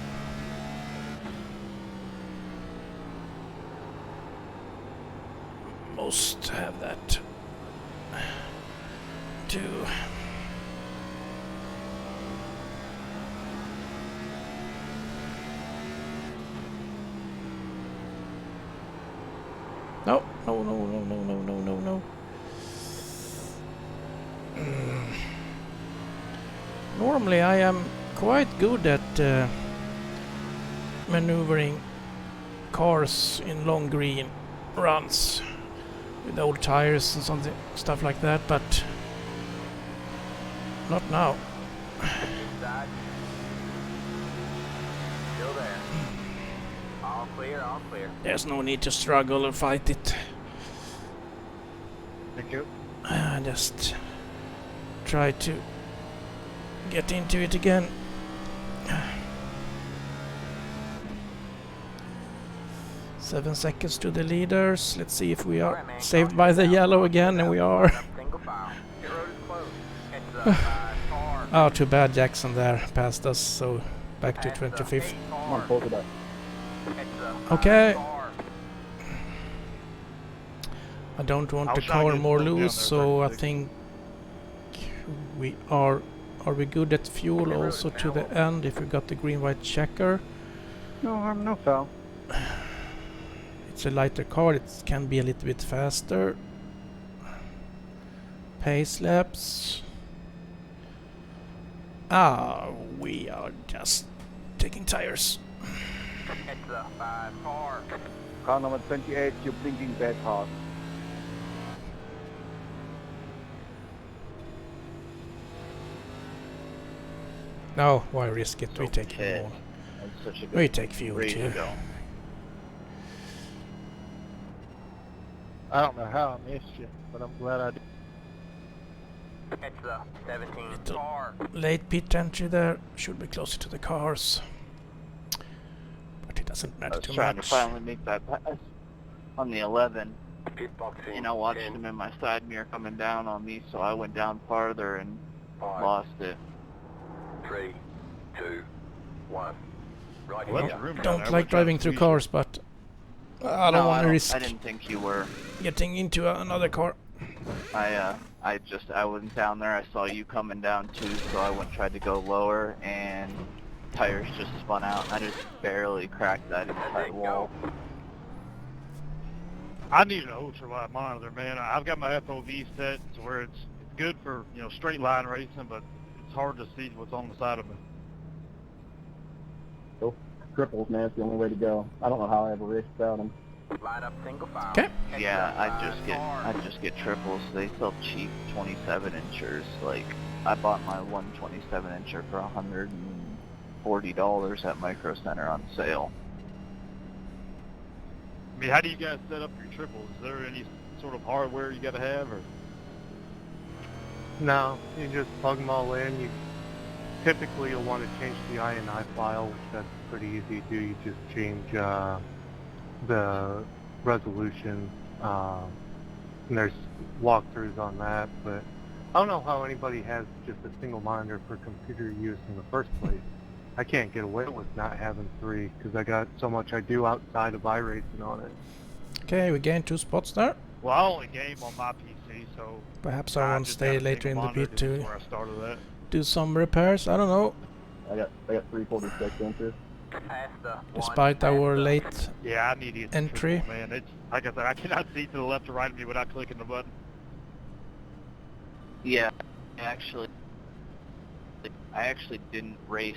Most have that too. No, no, no, no, no, no, no, no, no. Normally I am quite good at maneuvering cars in long green runs with old tires and something stuff like that, but not now. Inside. Still there. All clear, all clear. There's no need to struggle and fight it. Thank you. Just try to get into it again. Seven seconds to the leaders. Let's see if we are saved by the yellow again, and we are. Oh, too bad Jackson there passed us, so back to 25th. Come on, pull it up. Okay. I don't want the car more loose, so I think we are. Are we good at fuel also to the end if we got the green-white checker? No harm, no foul. It's a lighter car, it can be a little bit faster. Pace laps. Ah, we are just taking tires. It's a 5-4. Car number 28, you're blinking bad hard. No, why risk it? We take it more. We take fuel too. I don't know how I missed you, but I'm glad I did. It's a 17-4. Late pit entry there. Should be closer to the cars. But it doesn't matter too much. I was trying to finally make that pass on the 11. And I watched him in my side mirror coming down on me, so I went down farther and lost it. 3, 2, 1. Right. Well, don't like driving through cars, but I don't want to risk. I didn't think you were getting into another car. I wasn't down there. I saw you coming down too, so I went and tried to go lower, and tires just spun out. I just barely cracked that inside wall. I need an ultralight monitor, man. I've got my FOV set to where it's good for, you know, straight line racing, but it's hard to see what's on the side of me. Go triples, man. It's the only way to go. I don't know how I ever raced without them. Line up single file. Okay. Yeah, I just get triples. They sell cheap 27 inchers. Like, I bought my one 27 incher for $140 at Micro Center on sale. I mean, how do you guys set up your triples? Is there any sort of hardware you got to have, or? No, you just plug them all in. Typically you'll want to change the INI file, which that's pretty easy to do. You just change the resolution, and there's walkthroughs on that, but I don't know how anybody has just a single monitor for computer use in the first place. I can't get away with not having 3 because I got so much I do outside of iRacing on it. Okay, we gained 2 spots there. Well, I only game on my PC, so perhaps I won't stay later in the pit to where I started at. do some repairs. I don't know. I got 346 inches. Despite our late I need to get entry. Triple, man. It's like I said, I cannot see to the left or right of me without clicking the button. Yeah, I actually didn't race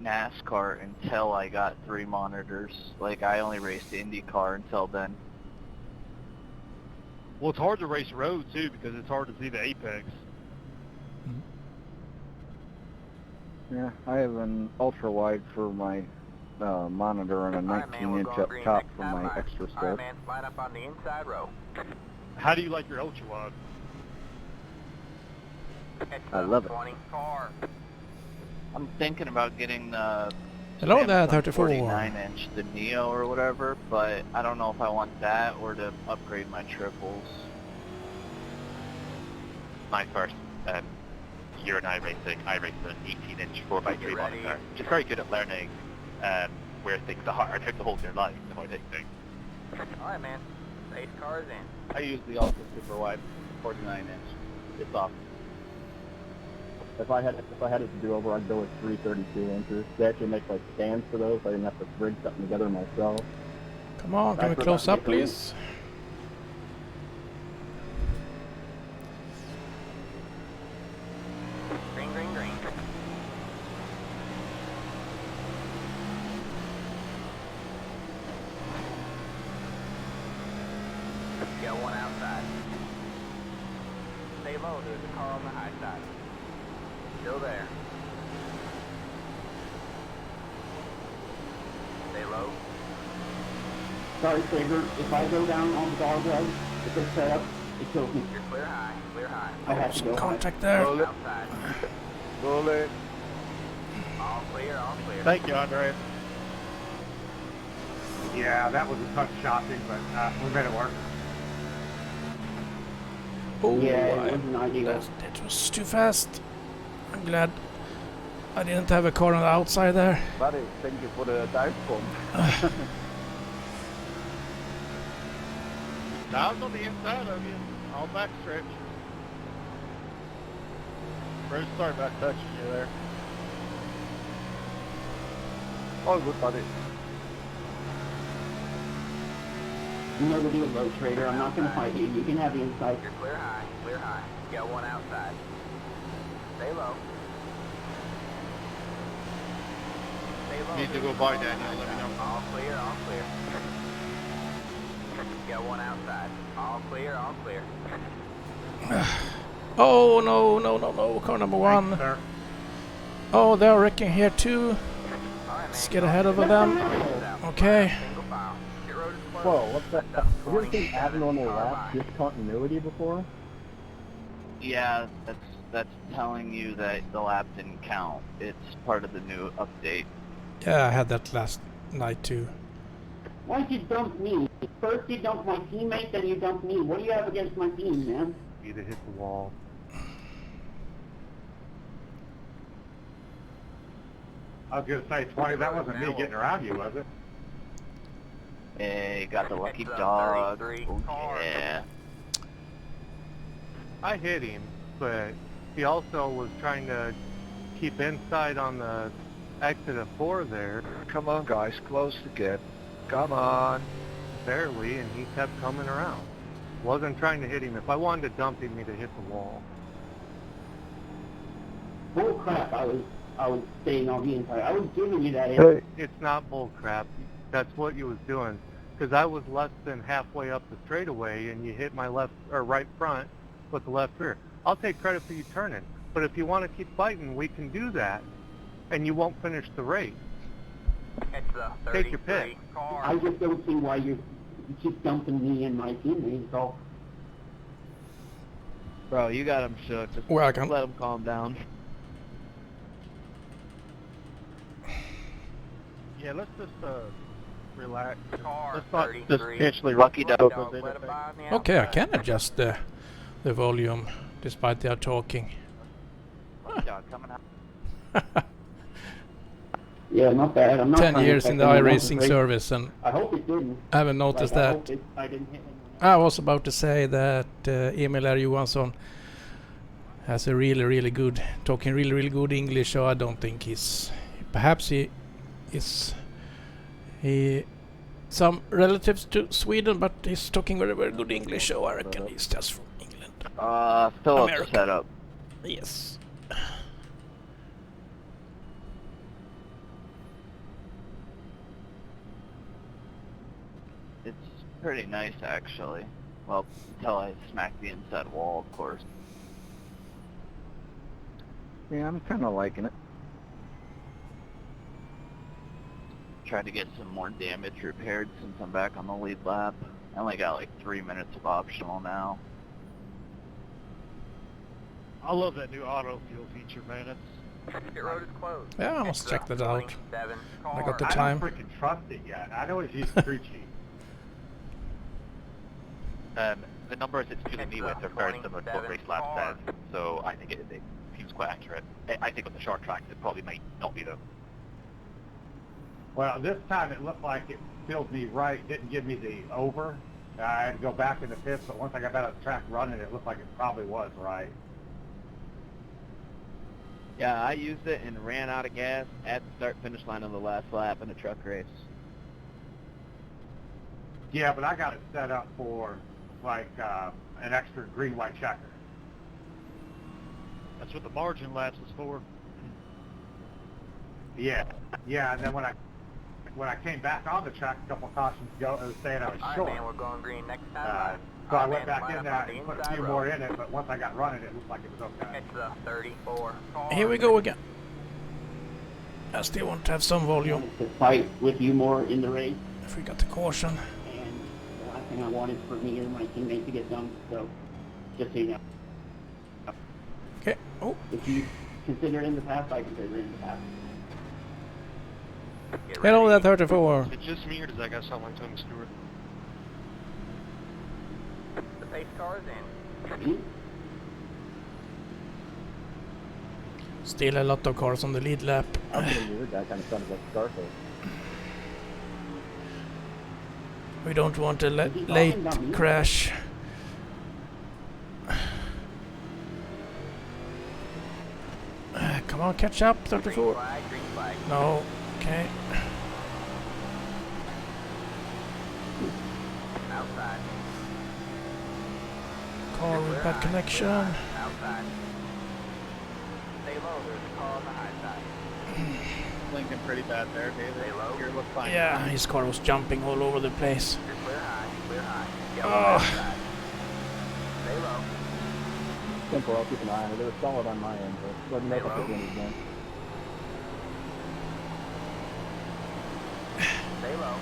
NASCAR until I got 3 monitors. Like, I only raced IndyCar until then. Well, it's hard to race road, too, because it's hard to see the apex. Yeah, I have an ultra-wide for my monitor and a 19-inch up top for my extra scope. Line up on the inside row. How do you like your ultra-wide? I love it. I'm thinking about getting the Hello there, 34. 49-inch, the Neo or whatever, but I don't know if I want that or to upgrade my triples. My first year in iRacing, I raced an 18-inch 4x3 monitor, which is very good at learning where things are hard to hold your line before they things. Alright, man. Base cars in. I use the Ultra Super Wide 49-inch. It's awesome. If I had it to do over, I'd go with 332 inches. They actually make like stands for those. I didn't have to rig something together myself. Come on, can we close up, please? Green, green, green. Got one outside. Stay low, there's a car on the high side. Still there. Stay low. Sorry, Saber. If I go down on the guardrail, if it's set up, it kills me. You're clear high, clear high. I have to go Contact there. Outside. Bullet. All clear, all clear. Thank you, Andre. Yeah, that was a touch shocking, but we made it work. Oh, Yeah, it wasn't ideal. that was too fast. I'm glad I didn't have a car on the outside there. Buddy, thank you for the dive bomb. Now I was on the inside of you, all back stretch. Bruce, sorry about touching you there. All good, buddy. You know the deal, Road Trader. I'm not going to fight you. You can have the inside. You're clear high, clear high. Got one outside. Stay low. Stay low. Need to go by Daniel, let me know. All clear, all clear. Got one outside. All clear, all clear. Oh no, car number 1. Thanks, sir. Oh, they're wrecking here too. Let's get ahead of them. Okay. Single file. Your road is closed. Whoa, what's that? Have you ever seen abnormal lap discontinuity before? Yeah, that's telling you that the lap didn't count. It's part of the new update. Yeah, I had that last night too. Why'd you dump me? First you dump my teammate, then you dump me. What do you have against my team, man? You to hit the wall. I was gonna say, 20, that wasn't me getting around you, was it? Hey, got the lucky dog. Oh, yeah. I hit him, but he also was trying to keep inside on the exit of 4 there. Come on, guys, close again. Come on. Barely, and he kept coming around. Wasn't trying to hit him. If I wanted to dump him, he'd have hit the wall. Bull crap, I was staying on the inside. I was giving you that It's not bull crap. That's what you was doing. Because I was less than halfway up the straightaway, and you hit my left or right front with the left rear. I'll take credit for you turning. But if you want to keep fighting, we can do that, and you won't finish the race. Catch the Take your pick. I just don't see why You keep dumping me and my teammates, so... Bro, you got him shook. Just Welcome. let him calm down. Yeah, let's just relax. Let's not just intentionally rocky dog. Okay, I can adjust the volume despite they are talking. Dog coming out. Yeah, not bad. I'm not 10 trying to years in the affect anyone else's iRacing race. service, and I hope it didn't. I haven't noticed Like, I that. hope I didn't hit anyone else. I was about to say that Emil R. Johansson has a really good, talking really good English, so I don't think he's, perhaps he is, some relatives to Sweden, but he's talking very good English, so I reckon he's just from England. Philip's America. set up. Yes. It's pretty nice, actually. Well, until I smack the inside wall, of course. Yeah, I'm kind of liking it. Tried to get some more damage repaired since I'm back on the lead lap. I only got like 3 minutes of optional now. I love that new auto fuel feature, man. It's Pit road is closed. Yeah, I must check that out. 27 I got the I time. don't freaking trust it yet. I know it's used crew chief. The numbers it's filling me with are very similar to what Race Lab says, so I think it seems quite accurate. I think on the short tracks it probably might not be though. Well, this time it looked like it filled me right, didn't give me the over. I had to go back in the pits, but once I got out of the track running, it looked like it probably was right. Yeah, I used it and ran out of gas at the start-finish line on the last lap in a truck race. Yeah, but I got it set up for like an extra green-white checker. that's what the margin laps is for. Yeah, and then when I came back on the track a couple of cautions ago, it was saying I was Alright, short. man, we're going green next time. So I Alright, went man, back line in up there on the and put a inside few row. more in it, but once I got running, it looked like it was okay. It's the 34 car. Here we go again. I still want to have some I volume. wanted to fight with you more in the race, If we got the caution. and the last thing I wanted for me and my teammate to get done, so just so you know. Okay. Oh, If you consider it in the past, I consider it in the past. Get hello ready. there, 34. Is it just me or does that guy sound like Tony Stewart? The pace car is in. Me? Still a lot of cars on the lead lap. I was going to use that kind of sounded like Scarface. We don't want a Is he talking late about me? crash. Come on, catch up, Green 34. flag, green flag. No, okay. Outside. Car with bad connection. Outside. Stay low, there's a car on the high side. Blinking pretty bad there, David. Stay low. Here, look fine. Yeah, his car was jumping all over the place. You're clear high, clear high. Get Oh. outside. Stay low. Simple, I'll keep an eye on it. They were solid on my end, but wasn't make up Hey, at the end of the game. Stay low.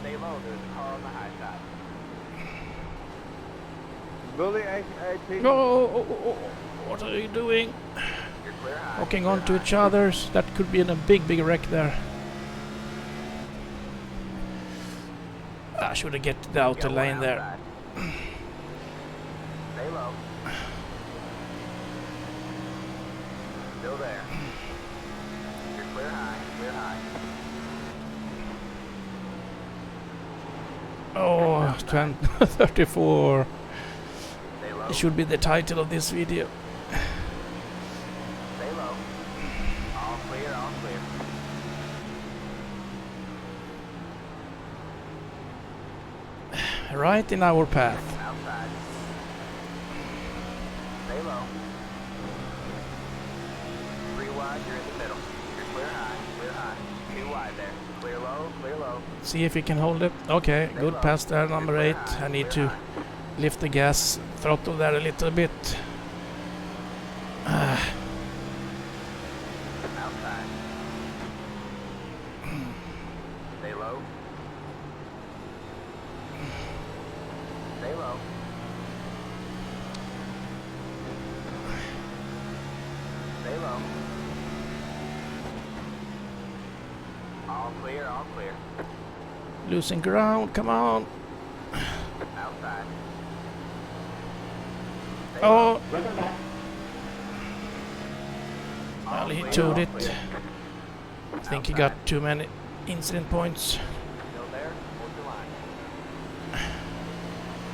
Stay low, there's a car on the high side. Bully, I think... No, what are you doing? You're clear high. Hooking clear onto high. each others. That could be in a big wreck there. I should have get the outer Get one lane there. outside. Stay low. Still there. You're clear high, clear high. Oh, 34. Stay low. It should be the title of this video. Stay low. All clear, all clear. Right in our path. Outside. Stay low. 3 wide, you're in the middle. You're clear high, clear high. 2 wide there. Clear low, clear low. See if we can hold it. Okay, good pass there, number 8. I need to lift the gas throttle there a little bit. Outside. Stay low. Stay low. Stay low. All clear, all clear. Losing ground, come on. Outside. Stay Oh, low. well, he towed it. I think he got too many incident points. Still there? Hold your line.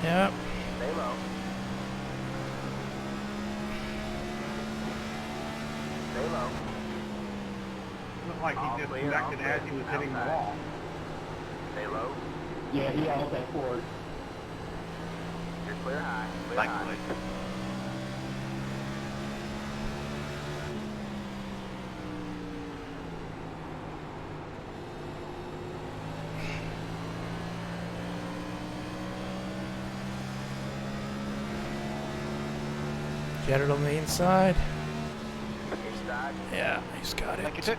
Yeah. Stay low. Stay low. Looked like he just reacted as he was hitting the wall. Stay low. Yeah, he held that forward. You're clear high. Clear high. Thankfully. Get it on the inside. Inside. Yeah, he's got it. Thank you, too.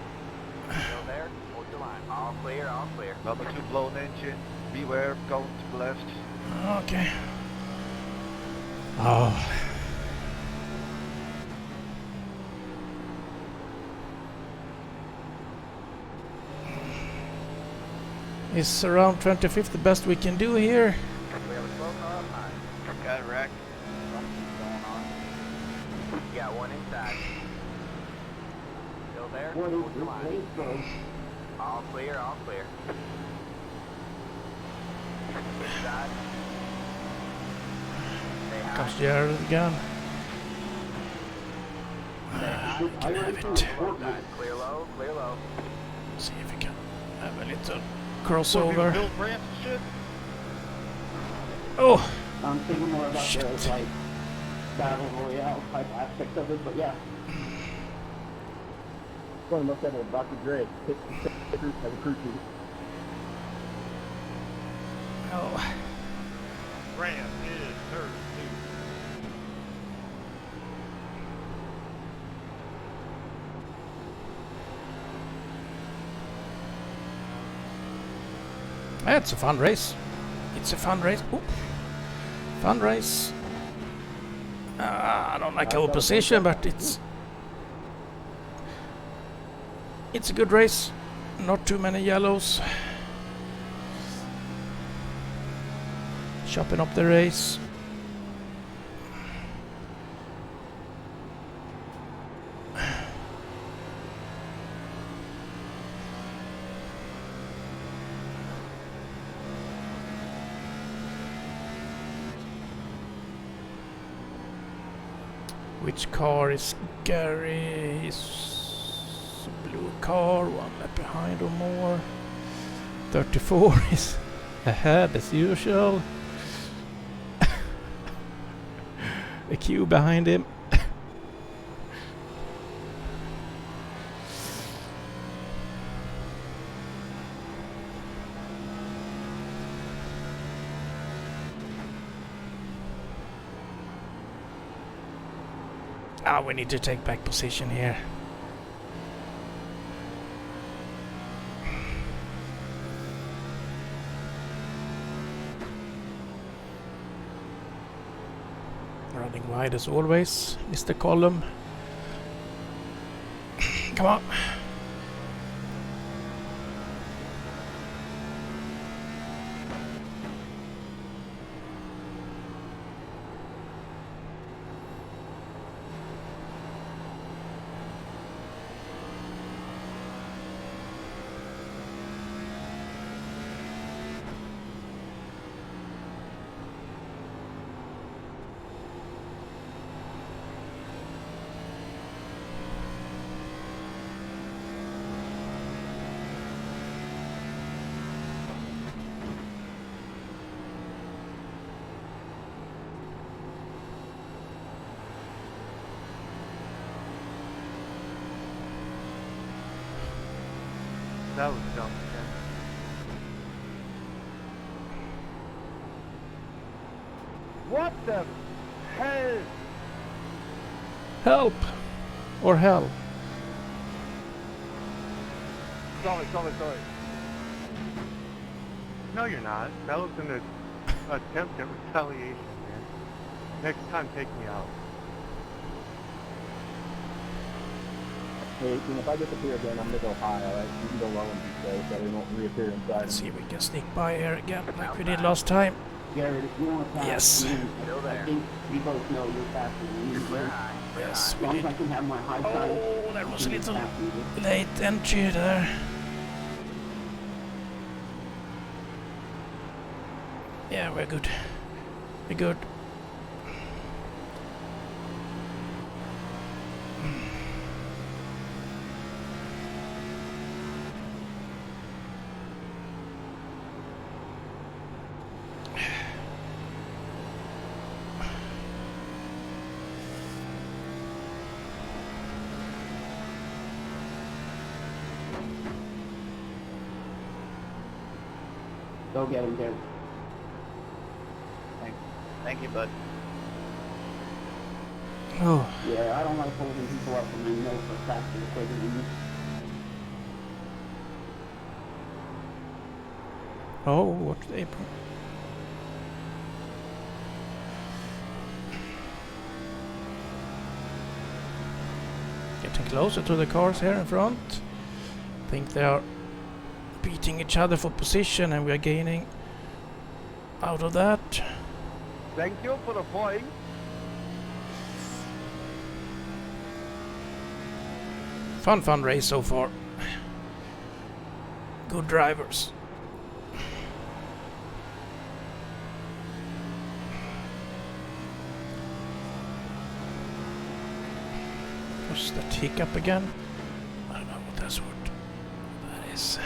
Still there? Hold your line. All clear, all clear. Number 2 blown engine. Beware, going to the left. Okay. Oh. Is around 25th the best we can do here? We have a slow car up high. Got a wreck. Something's going on. Got one inside. Still there? What Hold is your this line. race, bro? All clear, all clear. Inside. Stay high. Comes Jared again. Stay high. Clear low, clear low. See if we can have a little crossover. Build ramps and shit. Oh! I'm thinking more about Shit. the like battle royale type aspect of it, but yeah. Someone must have a Dr. Dre. Has a crew chief. Oh. Ramp is turn 2. It's a fun race. It's a fun race. Ooh. Fun race. I don't like our position, but it's a good race. Not too many yellows. Chopping up the race. Which car is Gary? He's a blue car, 1 lap behind or more. 34 is ahead as usual. A queue behind him. We need to take back position here. Running wide as always, Mr. Column. Come on. That was dumb. What the hell? Help! Or hell. Sorry. No, you're not. That was an attempt at retaliation, man. Next time, take me out. Hey, if I disappear again, I'm gonna go high, alright? You can go low and be safe, so they won't reappear inside. Let's see if we can sneak by here again, like we did last time. Garrett, if you want to pass Yes. me, I think we both know you're faster than me. Yes, As we long as did. I can have my high side. Oh, that was a you can little pass me. late entry there. Yeah, we're good. We're good. Go get him, Garrett. Thank you, bud. Oh, Yeah, I don't like holding people up when I know for a fact they're quicker than you. oh, what's the apron? Getting closer to the cars here in front. I think they are beating each other for position and we are gaining out of that. Thank you for the point. Fun race so far. Good drivers. What's that hiccup again? I don't know what that is.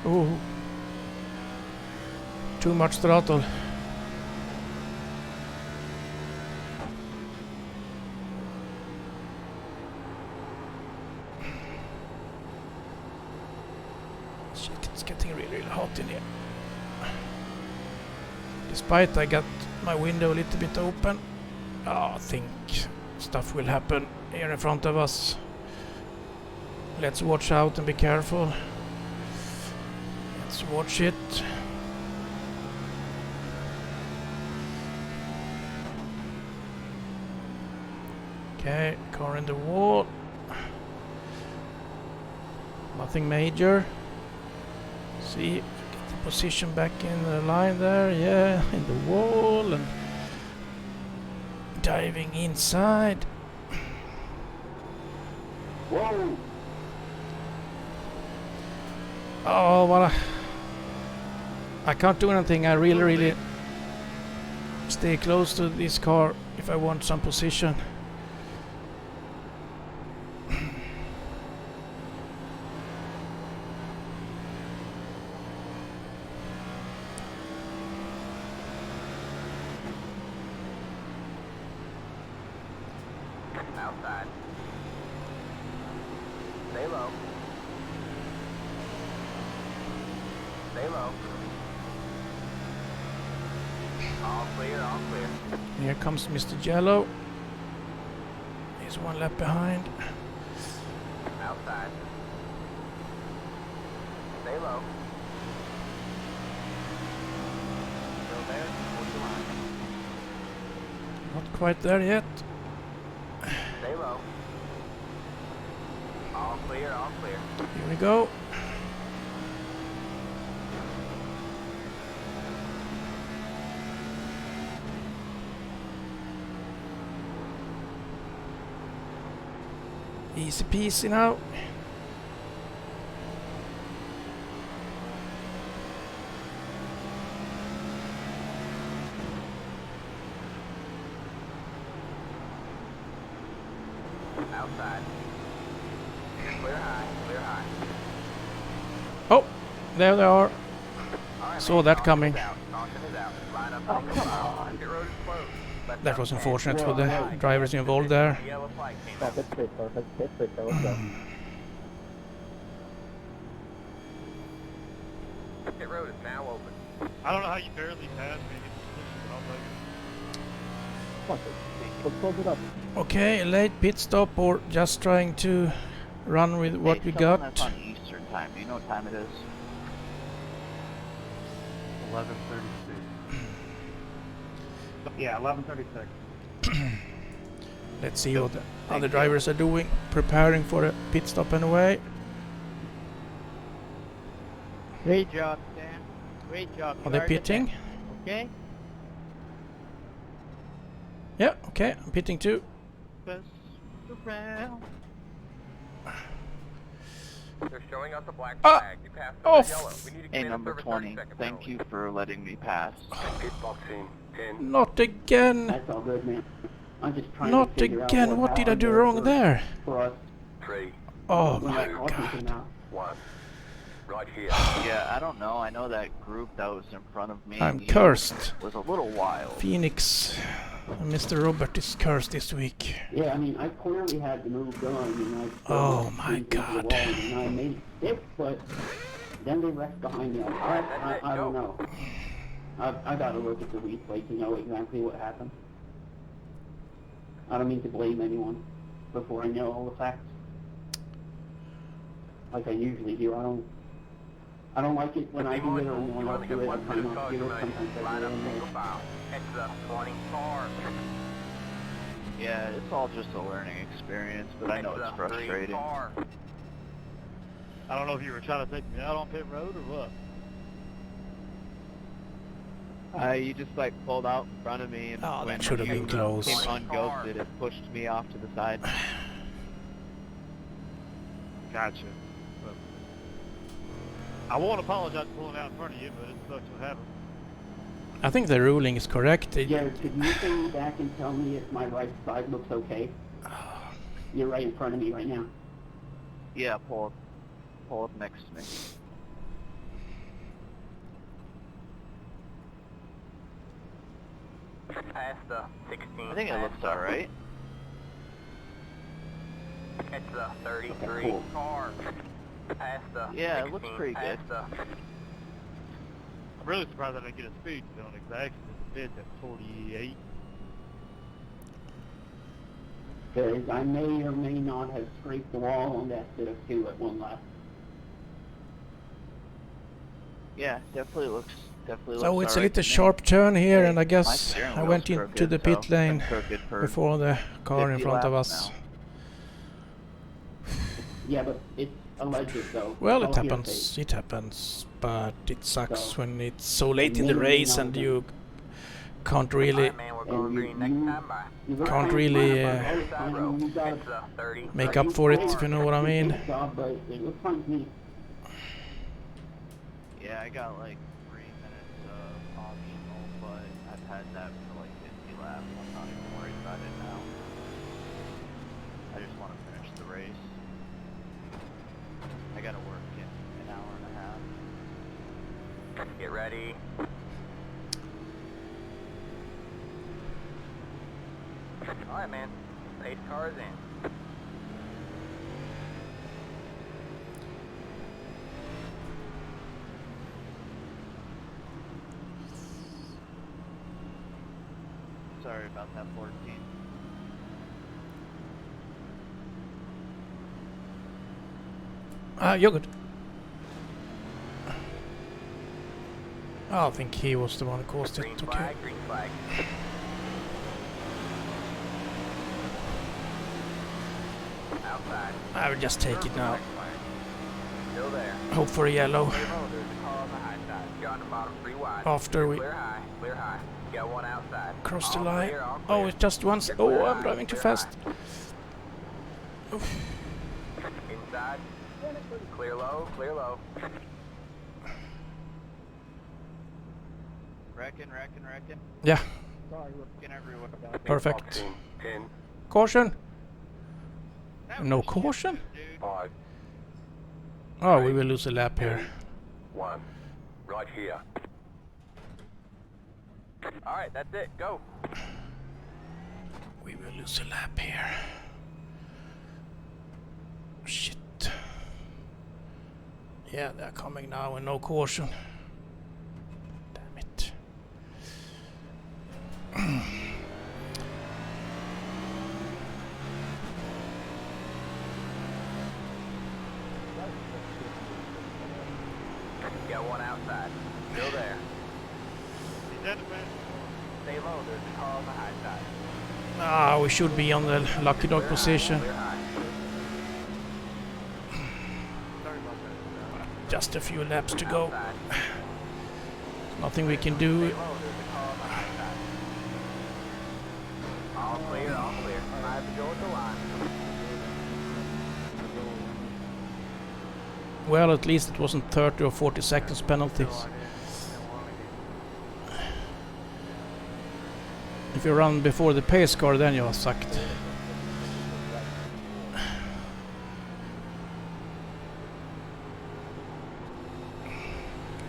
Oh, too much throttle. Shit, it's getting really hot in here. Despite I got my window a little bit open, I think stuff will happen here in front of us. Let's watch out and be careful. Let's watch it. Okay, car in the wall. Nothing major. See, get the position back in the line there. Yeah, in the wall and diving inside. Whoa! Oh, well, I can't do anything. I really stay close to this car if I want some position. Outside. Stay low. Stay low. All clear, all clear. Here comes Mr. Jello. He's one lap behind. Outside. Stay low. Still there? Hold your line. Not quite there yet. Stay low. All clear, all clear. Here we go. Easy peasy now. Outside. Clear high, clear high. Oh, there they are. All right, Saw man, that caution coming. is out. Caution is out. Line up. Oh, come on. Pit road is closed. That was unfortunate for the drivers involved there. Yellow flag came Oh, out. that's straight car. That's straight car. Let's go. Pit road is now open. I don't know how you barely passed me. But I'll take it. Fuck it. Let's close it up. Okay, late pit stop or just trying to run with what we got. That's on Eastern time. Do you know what time it is? 11:36. Yeah, 11:36. Let's see what the other drivers are doing, preparing for a pit stop anyway. Great job, Sam. Great job. Are they pitting? Okay. Yeah, okay, I'm pitting too. Best around. They're showing us a black Ah! flag. You passed Oh, the yellow. We need to Hey, commit a number service 20. 30-second Thank penalty. you for letting me pass. Pit box in 10. Not again! That's all good, man. I'm just trying Not to figure again! out What did I happened do wrong there? for us 3, Oh when my that caution god. came out. 1. Right here. Yeah, I don't know. I know that group that was in front of me I'm you cursed. was a little wild. Phoenix. Mr. Robert is cursed this week. Yeah, I mean, I clearly had the move going, and I Oh my into the god. wall, and I made it stick, but then they wrecked behind me. I don't know. I got to look at the replay to know exactly what happened. I don't mean to blame anyone before I know all the facts. Like I usually do. I don't like it when I do it or when anyone else do it. I try not to do it. Sometimes I Line do up it. single file. Heads up, 20 car. Yeah, it's all just a learning experience, but I know Heads it's up, 3 frustrating. car. I don't know if you were trying to take me out on pit road or what. You just like pulled out in front of me and Oh, that when should have you been close. came unghosted and pushed me off to the side. Gotcha. But I won't apologize for pulling out in front of you, but it sucks what happened. I think the ruling is correct. Jared, could you come back and tell me if my right side looks okay? You're right in front of me right now. Yeah, pull up next to me. Past the 16. I think it looks alright. It's the 33 Okay, cool. car. Past the Yeah, it 16, looks pretty good. past the I'm really surprised I didn't get a speed penalty because I actually did at 48. Because I may or may not have scraped the wall on that set of 2 at one lap. Yeah, definitely looks So it's a alright little to me. sharp turn here, Hey, and I my guess steering I wheel's went into crooked, the so pit it's lane been crooked for before the car in 50 front of laps us. now. Yeah, but it's alleged though. Well, All it hearsay. happens. It happens, but it sucks So, when it's so late in the maybe race not and then. you can't really man, we're And going green next time by. you look Can't kind of really, fine all the time, and you got It's the 30. make up for it, if you know what I mean. Good job, but it looks fine to me. Yeah, I got like 3 minutes optional, but I've had that for like 50 laps. I'm not even worried about it now. I just want to finish the race. I gotta work in an hour and a half. Get ready. Alright, man. Pace car is in. Sorry about that, 14. You're good. I think he was the one who caused it. Green Okay. flag, green flag. Outside. I will just take it now. Still there. Hope for a yellow. Clear road, there's a car on the high side. You're on the bottom, 3 wide. After we Clear high, clear high. You got one outside. cross the All line. clear, all Oh, clear. it's just once. You're Oh, clear I'm high, driving too clear fast. high. Oof. Inside. Clear low, clear low. Wrecking. Yeah, Sorry, wrecking everywhere. perfect. 10, Caution? No caution? 5, Oh, we will lose a lap here. 1. Right here. Alright, that's it. Go. we will lose a lap here. Shit. Yeah, they're coming now and no caution. Damn it. Got one outside. Still there. Stay low, there's a car on the high side. Ah, we should be on the lucky dog position. Just a few laps to go. Nothing we can do. All clear, all clear. Five to go at the line. Well, at least it wasn't 30 or 40 seconds penalties. If you run before the pace car, then you're sucked.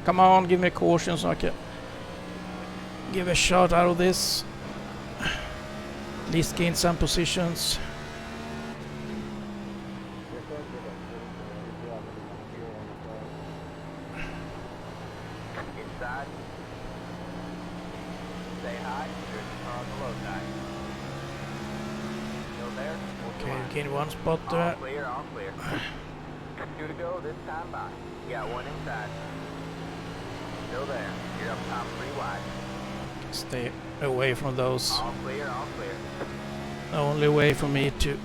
Come on, give me a caution so I can give a shot out of this. At least gain some positions. Inside. Stay high. There's a car on the low side. Still there. Okay, gain one spot All there. clear, all clear. Two to go this time by. You got one inside. Still there. You're up top 3 wide. Stay away from those. All clear, all clear. The only way for me to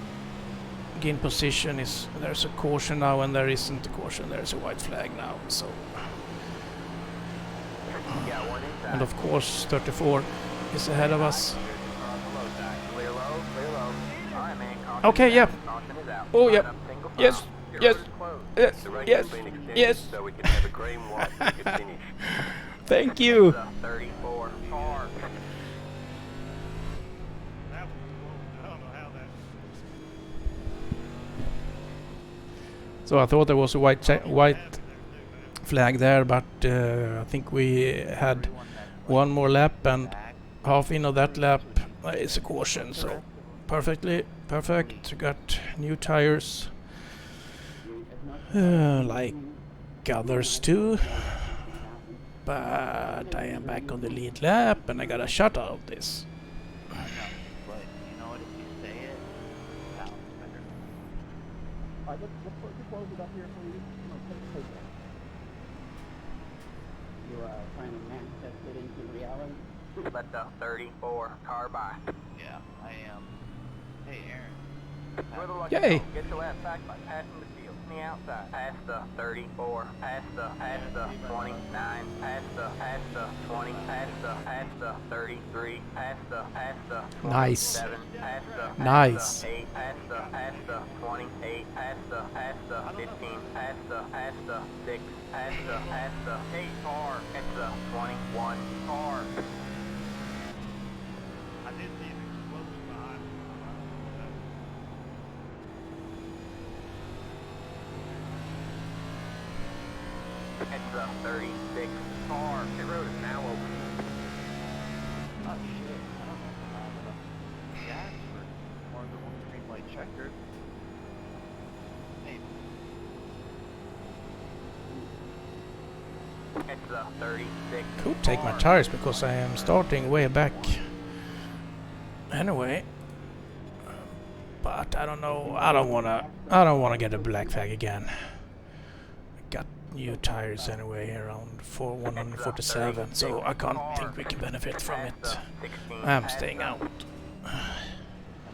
gain position is there's a caution now, and there isn't a caution. There's a white flag now. So, You got one inside. and of course 34 is ahead of us. There's a car on the low side. Clear low, clear low. All right, man. Caution Okay, is yeah. out. Caution is out. Oh, Line yeah. up single file. Yes, Your yes, road is closed. yes, The race yes, has been extended yes. so we can have a green white ticket finish. Thank you. That's a 34 car. That was close. I don't know how that. So I thought there was a white flag there, but I think we had one more lap, and half in of that lap is a caution. So perfect. Got new tires, like others too. But I am back on the lead lap, and I got a shot out of this. I know, but you know what? If you say it, it sounds better. Alright, let's close it up here for you. Take that. You're trying to manifest it into reality. Let the 34 car by. Yeah, I am. Hey, Aaron. Where the lucky Yay. dog. Get your lap back by passing the field. On the outside. Past the 34. Past the 29. Past the 20. Past the 33. Past the Nice. 27. Past the Nice. 8. Past the 28. Past the 15. Past the 6. Past the 8 car. At the 21 car. I did see an explosion behind me. It's the 36 car. The road is now open. Oh shit, I don't know if I'm enough gas for more than one green light checker. Maybe. It's the 36 Could take my car. tires because I am starting way back. Anyway, but I don't know. I don't wanna get a black flag again. Got new tires anyway around 147, so I can't think we can benefit from it. I'm staying out. I'm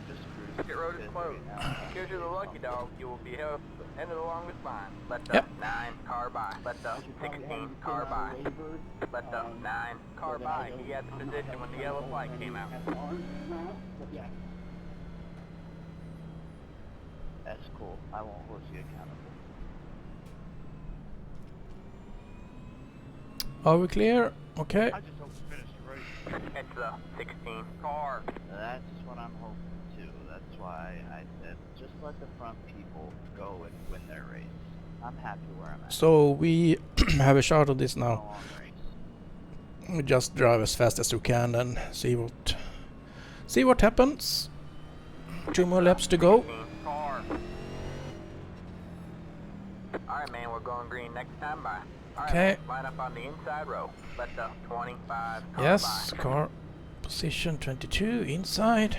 just cruising. Your road is to closed. right now. Because you're the lucky dog, you will be held to the end of the longest line. Let the Yep. 9 car by. Let the 16 car by. Let the 9 car by. He had the position when the yellow flag came out. Yeah. That's cool. I won't hold you accountable. Are we clear? Okay. I just hope to finish the race. It's the 16 car. That's what I'm hoping too. That's why I said just let the front people go and win their race. I'm happy where I'm at. So we have a shot of this It's been a now. long race. We just drive as fast as we can and see what happens. 2 more laps to go. Car. Alright, man, we're going green next time by. Okay. Line up on the inside row. Let the 25 car Yes, by. car position 22 inside.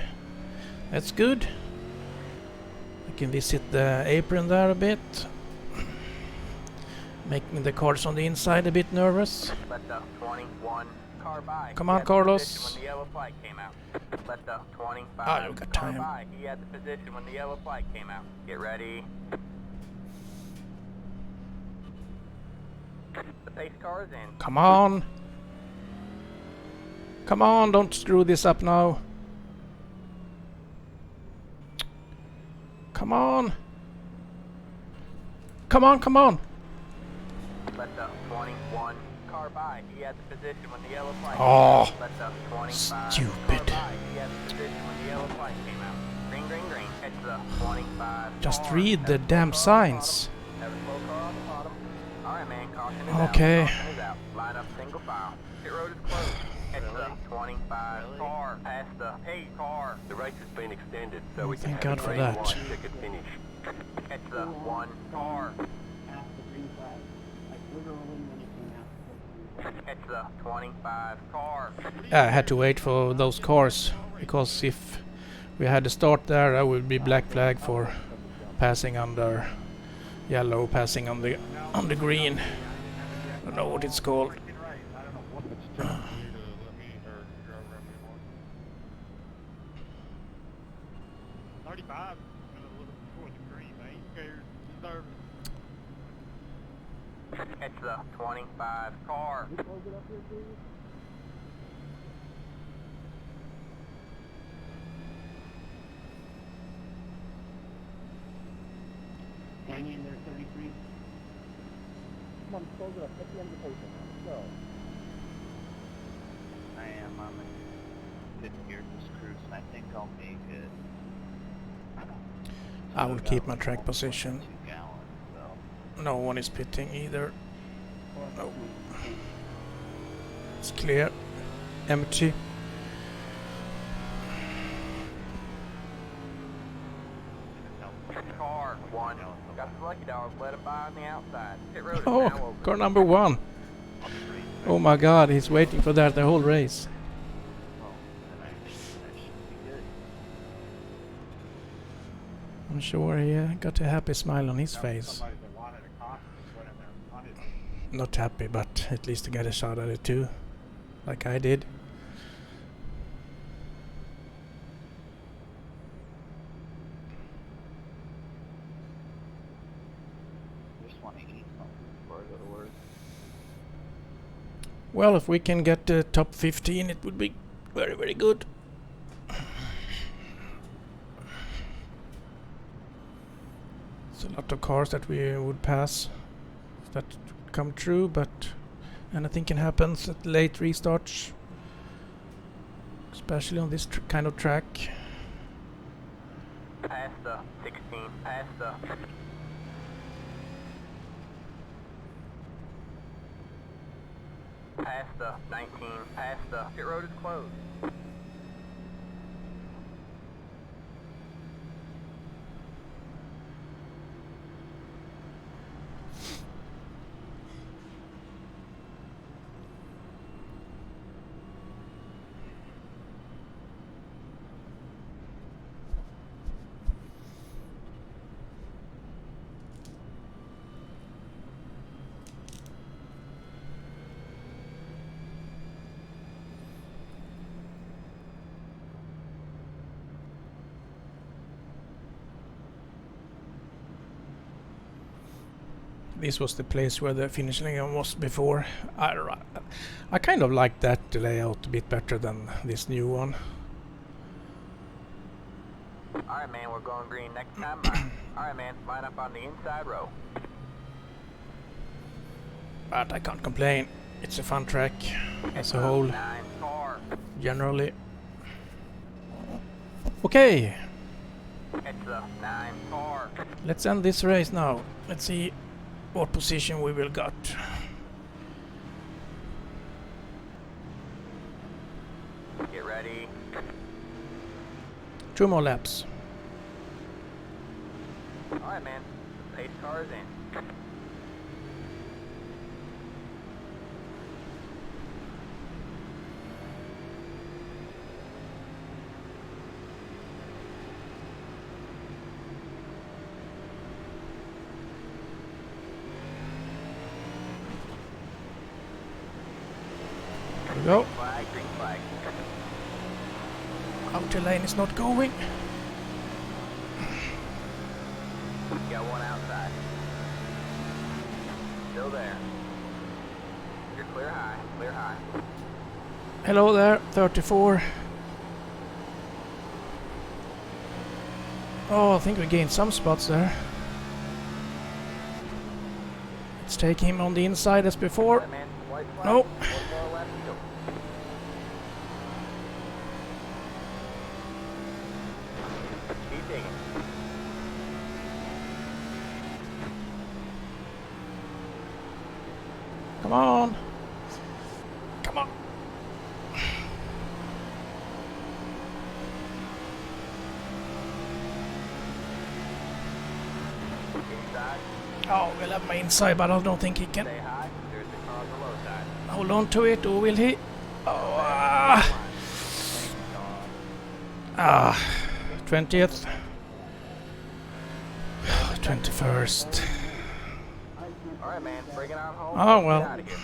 That's good. I can visit the apron there a bit. Making the cars on the inside a bit nervous. Let the 21 car by. Come on, Carlos. When the yellow flag came out. Let the 25 Ah, you've got car time. by. He had the position when the yellow flag came out. Get ready. The pace car is in. Come on. Come on, don't screw this up now. Come on. Come on, come on. Let the 21 car by. He had the position when the yellow flag Oh, came out. Let the 25 stupid. car by. He had the position when the yellow flag came out. Green, green, green. It's the 25 Just car. read the damn signs. Have a slow car on the bottom. Alright, man, caution is Okay. out. Caution is out. Line up single file. Pit road is closed. It's the 25 car. Past the 8 car. The race has been extended, so we can Thank have God a for green that. white ticket finish. It's the 1 car. Past the green flag. Like literally when it came out. It's the 25 car. I had to wait for those cars, because if we had to start there, I would be black flag for passing under yellow, passing on the green. I don't know what it's called. 35 and a little towards the green. I ain't scared. Just nervous. It's the 25 car. Hang in there, 33. Come on, close it up. Get the end of the paper. Let's go. I am on the 50 gear cruise, and I think I'll make it. I will keep my track position. 2 gallons, so. No one is pitting either. No. It's clear. Empty. Car 1. Got the lucky dog. Let him by on the outside. Pit road is now Oh, open. car number 1. Oh my god, he's waiting for that the whole race. Well, then I think that should be good. I'm sure he got a happy smile on his face. Not happy, but at least he got a shot at it too, like I did. I just want to eat something before I go to work. Well, if we can get the top 15, it would be very, very good. It's a lot of cars that we would pass that come true, but anything can happen at late restarts, especially on this kind of track. Past the 16. Past the... Past the 19. Past the... Pit road is closed. This was the place where the finish line was before. I kind of like that layout a bit better than this new one. Alright, man, we're going green next time by. Alright, man, line up on the inside row. But I can't complain. It's a fun track as a whole, 9 car. generally. Okay, It's the 9 car. let's end this race now. Let's see what position we will got. Get ready. 2 more laps. Alright, man. Pace car is in. There we go. Flag, green flag. Outer lane is not going. Got one outside. Still there. You're clear high, clear high. Hello there, 34. Oh, I think we gained some spots there. Let's take him on the inside as before. Right, man. White flag. No. One more left to go. Keep digging. Come on. Come on. Inside. Oh, we'll have my inside, but I don't think he can Stay high. There's the car on the low side. hold on to it, or will he? Oh, 20th. 21st. Alright, man. Bring it on home. Oh, Get well. out of here.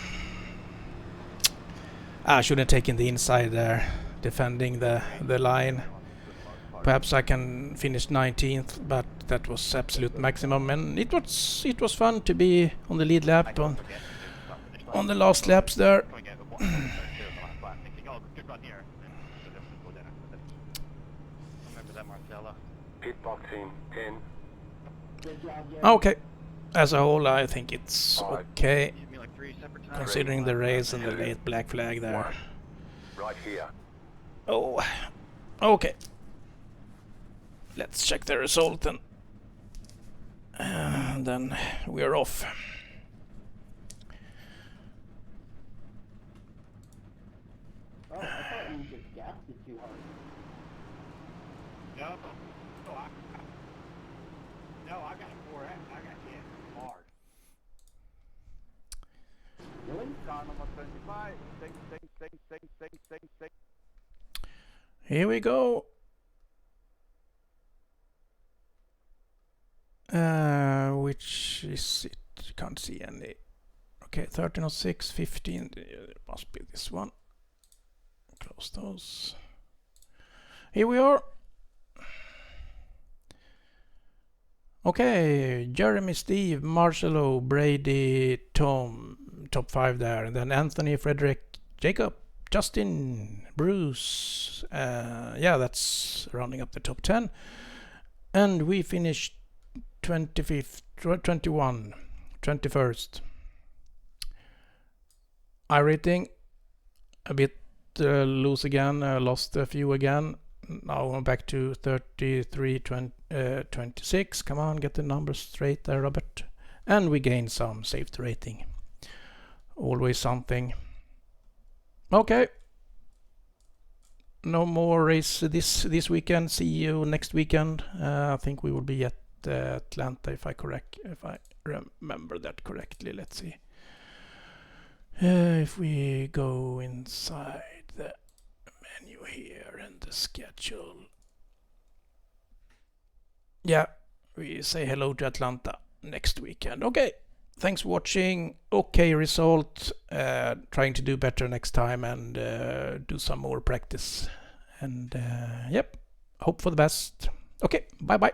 I should have taken the inside there, defending the line. Perhaps I can finish 19th, but that was absolute maximum, and it was fun to be on the lead lap on the last laps there. Pit box in 10. Okay, as a whole I think it's okay, considering the race and the late black flag there. Right here. Oh, okay. Let's check the result and then we're off. Oh, I thought you just gapped it too hard. No, I got a 4X. I got hit hard. Really? Here we go. Which is it? Can't see any. Okay, 1306, 15. It must be this one. Close those. Here we are. Okay, Jeremy, Steve, Marcelo, Brady, Tom, top 5 there. And then Anthony, Frederick, Jacob, Justin, Bruce. Yeah, that's rounding up the top 10. And we finished 25th, 21, 21st. iRating a bit loose again, lost a few again. Now I'm back to 33, 26. Come on, get the numbers straight there, Robert. And we gain some safety rating. Always something. Okay. No more race this weekend. See you next weekend. I think we will be at Atlanta if I remember that correctly. Let's see. If we go inside the menu here and the schedule. Yeah, we say hello to Atlanta next weekend. Okay, thanks for watching. Okay result. Trying to do better next time and do some more practice. And yep, hope for the best. Okay, bye.